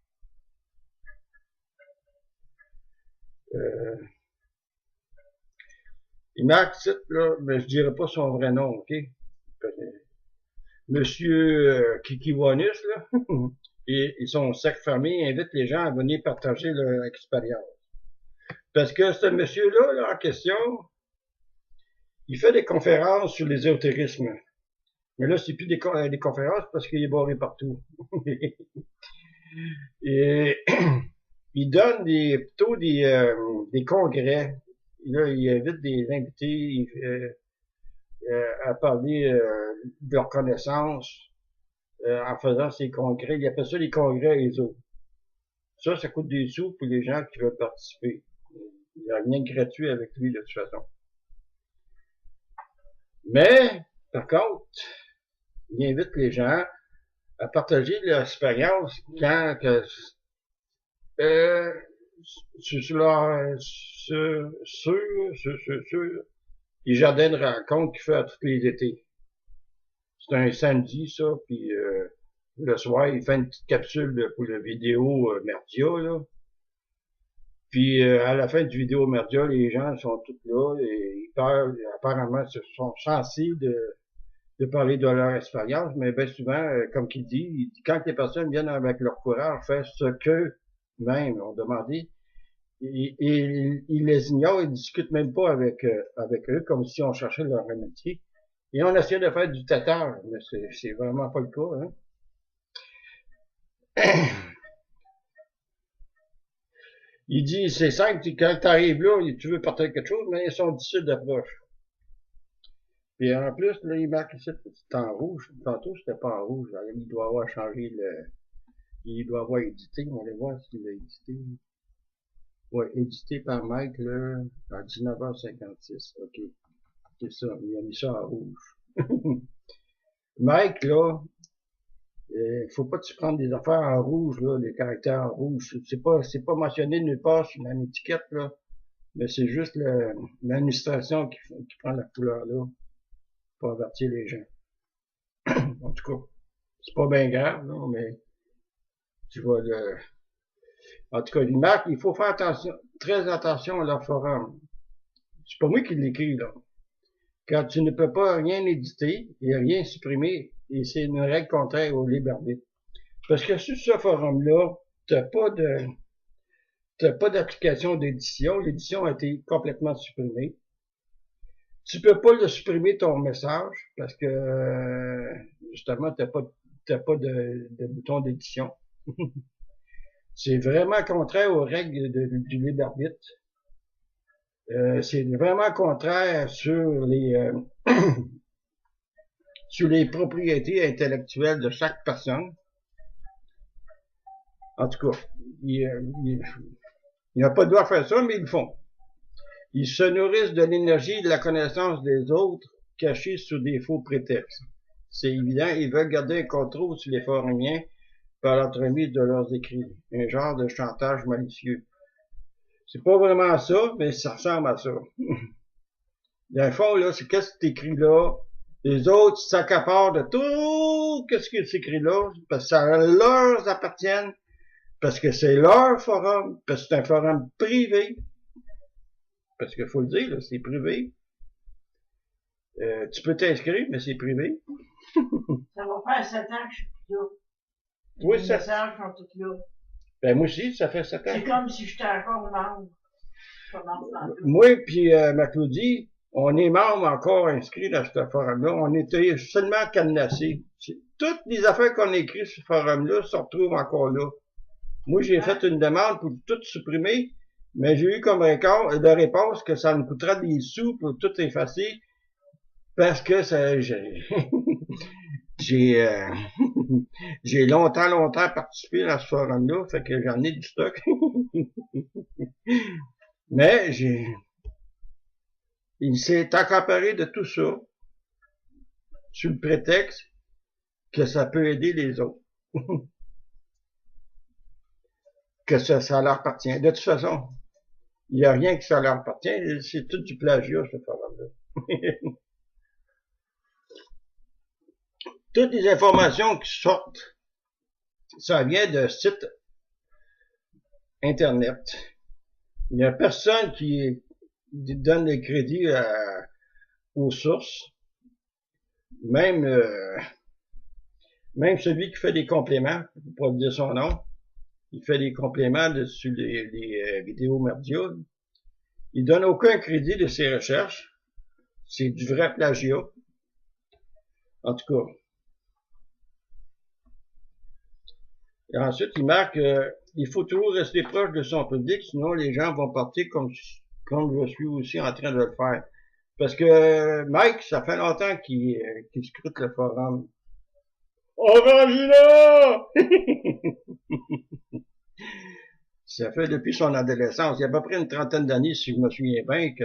Il marque le titre, là, mais je dirais pas son vrai nom, ok? Monsieur Kikiwanus, là, et son cercle famille invite les gens à venir partager leur expérience. Parce que ce monsieur-là, là, en question, il fait des conférences sur l'ésotérisme. Mais là, c'est plus des conférences parce qu'il est barré partout. Et il donne plutôt des congrès. Là, il invite des invités à parler de leur connaissance en faisant ces congrès. Il appelle ça les congrès ESO. Ça coûte des sous pour les gens qui veulent participer. Il n'y a rien de gratuit avec lui de toute façon. Mais, par contre, il invite les gens à partager leur expérience quand sur les jardins de rencontre qu'il fait à tous les étés. C'est un samedi, ça, puis le soir, il fait une petite capsule pour la vidéo Merdia, là. Puis à la fin du vidéo Merdia, les gens sont tous là et ils parlent, apparemment, ils sont censés de parler de leur expérience, mais bien souvent, comme il dit, quand les personnes viennent avec leur courage faire ce qu'eux-mêmes ont demandé, ils les ignorent, ils discutent même pas avec eux, comme si on cherchait leur amitié. Et on essaie de faire du tatar, mais c'est vraiment pas le cas, hein. Il dit, c'est simple, quand tu arrives là, tu veux partager quelque chose, mais ils sont difficiles d'approche. Puis en plus, là, il marque ici, c'est en rouge. Tantôt, c'était pas en rouge. Alors, il doit avoir changé il doit avoir édité. On va voir s'il a édité. Ouais, édité par Mike, là, à 19h56. OK. C'est ça. Il a mis ça en rouge. Mike, là, faut pas que tu prennes des affaires en rouge, là, des caractères en rouge. C'est pas mentionné nulle part sur une étiquette, là. Mais c'est juste l'administration qui prend la couleur, là, pour avertir les gens. En tout cas, c'est pas bien grave, non, mais tu vas En tout cas, il marque, il faut faire attention, très attention à leur forum. C'est pas moi qui l'écris, là. Quand tu ne peux pas rien éditer et rien supprimer, et c'est une règle contraire au libre arbitre. Parce que sur ce forum-là, t'as pas d'application d'édition. L'édition a été complètement supprimée. Tu peux pas le supprimer ton message parce que justement t'as pas de bouton d'édition. C'est vraiment contraire aux règles du libre arbitre. C'est vraiment contraire sur les sur les propriétés intellectuelles de chaque personne. En tout cas, ils n'ont pas le droit de faire ça, mais ils le font. Ils se nourrissent de l'énergie et de la connaissance des autres cachés sous des faux prétextes. C'est évident, ils veulent garder un contrôle sur les forumiens par l'entremise de leurs écrits. Un genre de chantage malicieux. C'est pas vraiment ça, mais ça ressemble à ça. Dans le fond, là, c'est qu'est-ce que c'est écrit là. Les autres s'accaparent de tout qu'est-ce qui est écrit là, parce que ça leur appartient, parce que c'est leur forum, parce que c'est un forum privé. Parce qu'il faut le dire, là, c'est privé. Tu peux t'inscrire, mais c'est privé. Ça va faire 7 ans que je suis plus là. Oui, Les ça. messages sont tous là. Ben, moi aussi, ça fait 7 ans. C'est comme si j'étais encore membre. Moi puis ma Claudie, on est membre encore inscrits dans ce forum-là. On était seulement cadenassés. Toutes les affaires qu'on a écrites sur ce forum-là se retrouvent encore là. Moi, j'ai fait une demande pour tout supprimer, mais j'ai eu comme réponse que ça me coûterait des sous pour tout effacer, parce que ça, j'ai longtemps participé à ce forum-là, fait que j'en ai du stock. Mais il s'est accaparé de tout ça, sous le prétexte que ça peut aider les autres. Que ça leur appartient. De toute façon, il n'y a rien que ça leur appartient, c'est tout du plagiat, ce forum-là. Toutes les informations qui sortent, ça vient de sites Internet. Il n'y a personne qui donne les crédits aux sources. Même celui qui fait des compléments, pour dire son nom, il fait des compléments sur les vidéos merdias. Il donne aucun crédit de ses recherches. C'est du vrai plagiat. En tout cas. Et ensuite, il marque il faut toujours rester proche de son public, sinon les gens vont partir comme je suis aussi en train de le faire. Parce que Mike, ça fait longtemps qu'il scrute le forum. Orangina! Ça fait depuis son adolescence. Il y a à peu près une trentaine d'années, si je me souviens bien, que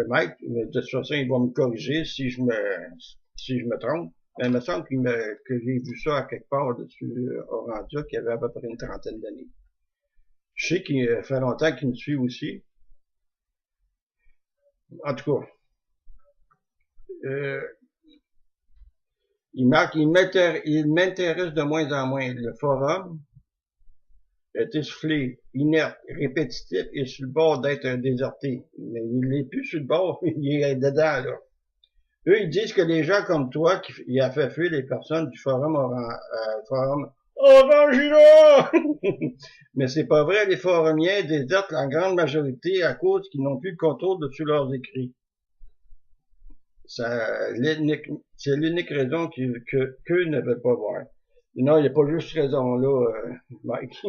Mike, de toute façon, il va me corriger si je me trompe. Mais il me semble que j'ai vu ça à quelque part dessus Orandia, qui avait à peu près une trentaine d'années. Je sais qu'il fait longtemps qu'il me suit aussi. En tout cas, il m'intéresse de moins en moins. Le forum est essoufflé, inerte, répétitif et sur le bord d'être déserté. Mais il n'est plus sur le bord, il est dedans, là. Eux, ils disent que les gens comme toi, qui a fait fuir les personnes du forum Orangina! Mais c'est pas vrai, les forumiens désertent en grande majorité à cause qu'ils n'ont plus le contrôle dessus leurs écrits. C'est l'unique raison qu'eux ne veulent pas voir. Non, il n'y a pas juste raison là, Mike.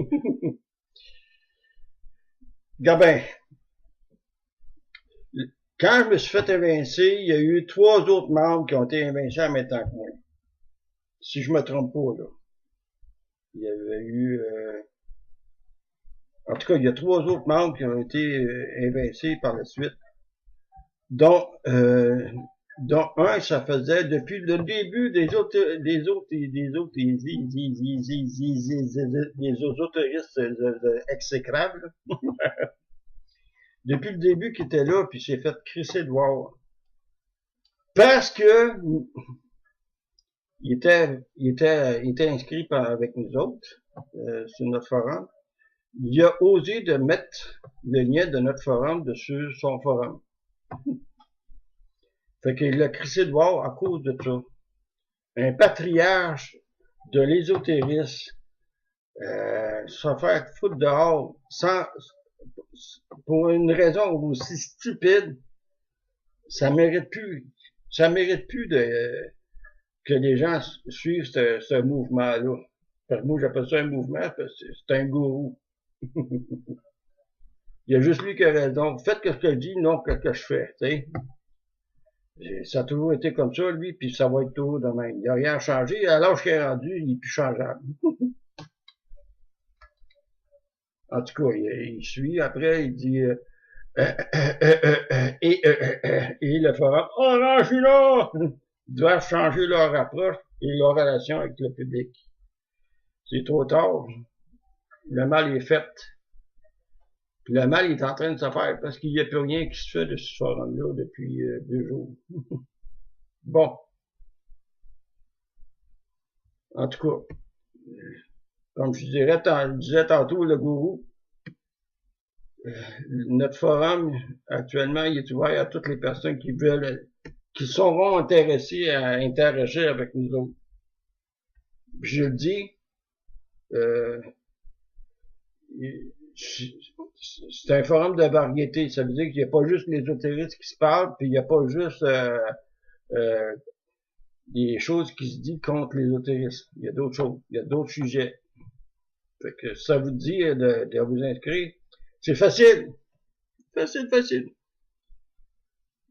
Gabin. Quand je me suis fait évincer, il y a eu 3 autres membres qui ont été évincés en même temps que moi. Si je me trompe pas, là. Il y avait eu... en tout cas, il y a 3 autres membres qui ont été évincés par la suite. Dont un, ça faisait depuis le début des autoristes exécrables. Depuis le début qu'il était là, puis s'est fait crisser de voir. Parce que il était inscrit avec nous autres sur notre forum, il a osé de mettre le lien de notre forum dessus son forum. Fait qu'il l'a crissé dehors à cause de ça. Un patriarche de l'ésotérisme, se faire foutre dehors pour une raison aussi stupide, ça mérite plus que les gens suivent ce mouvement-là. Moi, j'appelle ça un mouvement parce que c'est un gourou. Il y a juste lui qui a raison. Faites ce que je dis, non que je fais, tu sais. Ça a toujours été comme ça, lui, puis ça va être toujours de même. Il n'a rien changé. À l'âge qu'il est rendu, il est plus changeable. En tout cas, il suit. Après, il dit et le forum, oh non, je suis là! Ils doivent changer leur approche et leur relation avec le public. C'est trop tard. Le mal est fait. Puis le mal est en train de se faire parce qu'il n'y a plus rien qui se fait de ce forum-là depuis 2 jours. Bon. En tout cas, comme je disais tantôt, le gourou, notre forum, actuellement, il est ouvert à toutes les personnes qui seront intéressées à interagir avec nous autres. Puis je le dis, c'est un forum de variété. Ça veut dire qu'il n'y a pas juste l'ésotérisme qui se parle, puis il n'y a pas juste des choses qui se disent contre l'ésotérisme. Il y a d'autres choses, il y a d'autres sujets. Fait que ça vous dit de vous inscrire. C'est facile. Facile.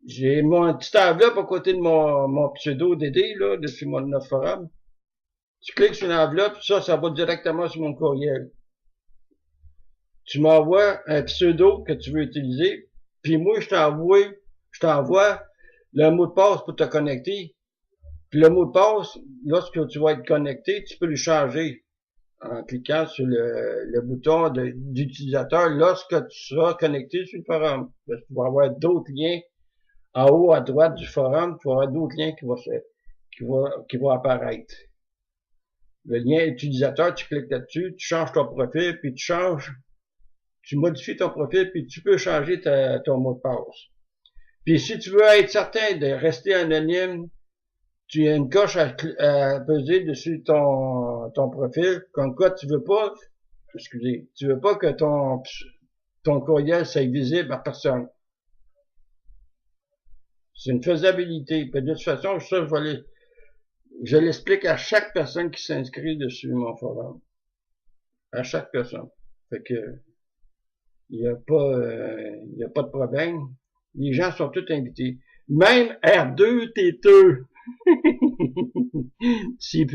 J'ai mon petit enveloppe à côté de mon pseudo Dédé, là, dessus notre forum. Tu cliques sur l'enveloppe, ça va directement sur mon courriel. Tu m'envoies un pseudo que tu veux utiliser, puis moi, je t'envoie le mot de passe pour te connecter. Puis le mot de passe, lorsque tu vas être connecté, tu peux le changer en cliquant sur le bouton d'utilisateur lorsque tu seras connecté sur le forum. Parce que tu vas avoir d'autres liens en haut à droite du forum, tu vas avoir d'autres liens qui vont apparaître. Le lien utilisateur, tu cliques là-dessus, tu changes ton profil, puis tu modifies ton profil, puis tu peux changer ton mot de passe. Puis si tu veux être certain de rester anonyme, tu as une coche à peser dessus ton profil, comme quoi tu veux pas que ton courriel soit visible à personne. C'est une faisabilité. Puis de toute façon, ça, je l'explique à chaque personne qui s'inscrit dessus mon forum. À chaque personne. Fait que, il y a pas de problème. Les gens sont tous invités. Même R2T2. S'il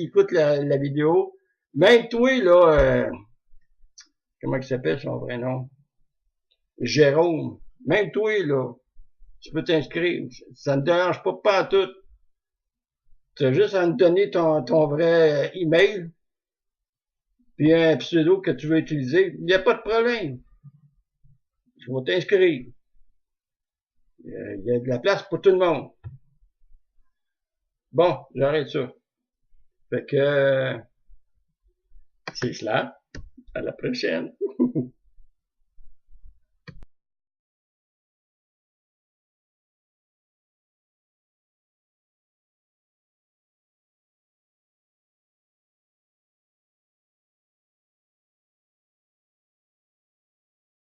écoute la vidéo, même toi, là, comment il s'appelle son vrai nom? Jérôme. Même toi, là, tu peux t'inscrire. Ça ne dérange pas en tout. Tu as juste à me donner ton vrai email, puis un pseudo que tu veux utiliser. Il n'y a pas de problème. Je vais t'inscrire. Il y a de la place pour tout le monde. Bon, j'arrête ça. Fait que c'est cela. À la prochaine.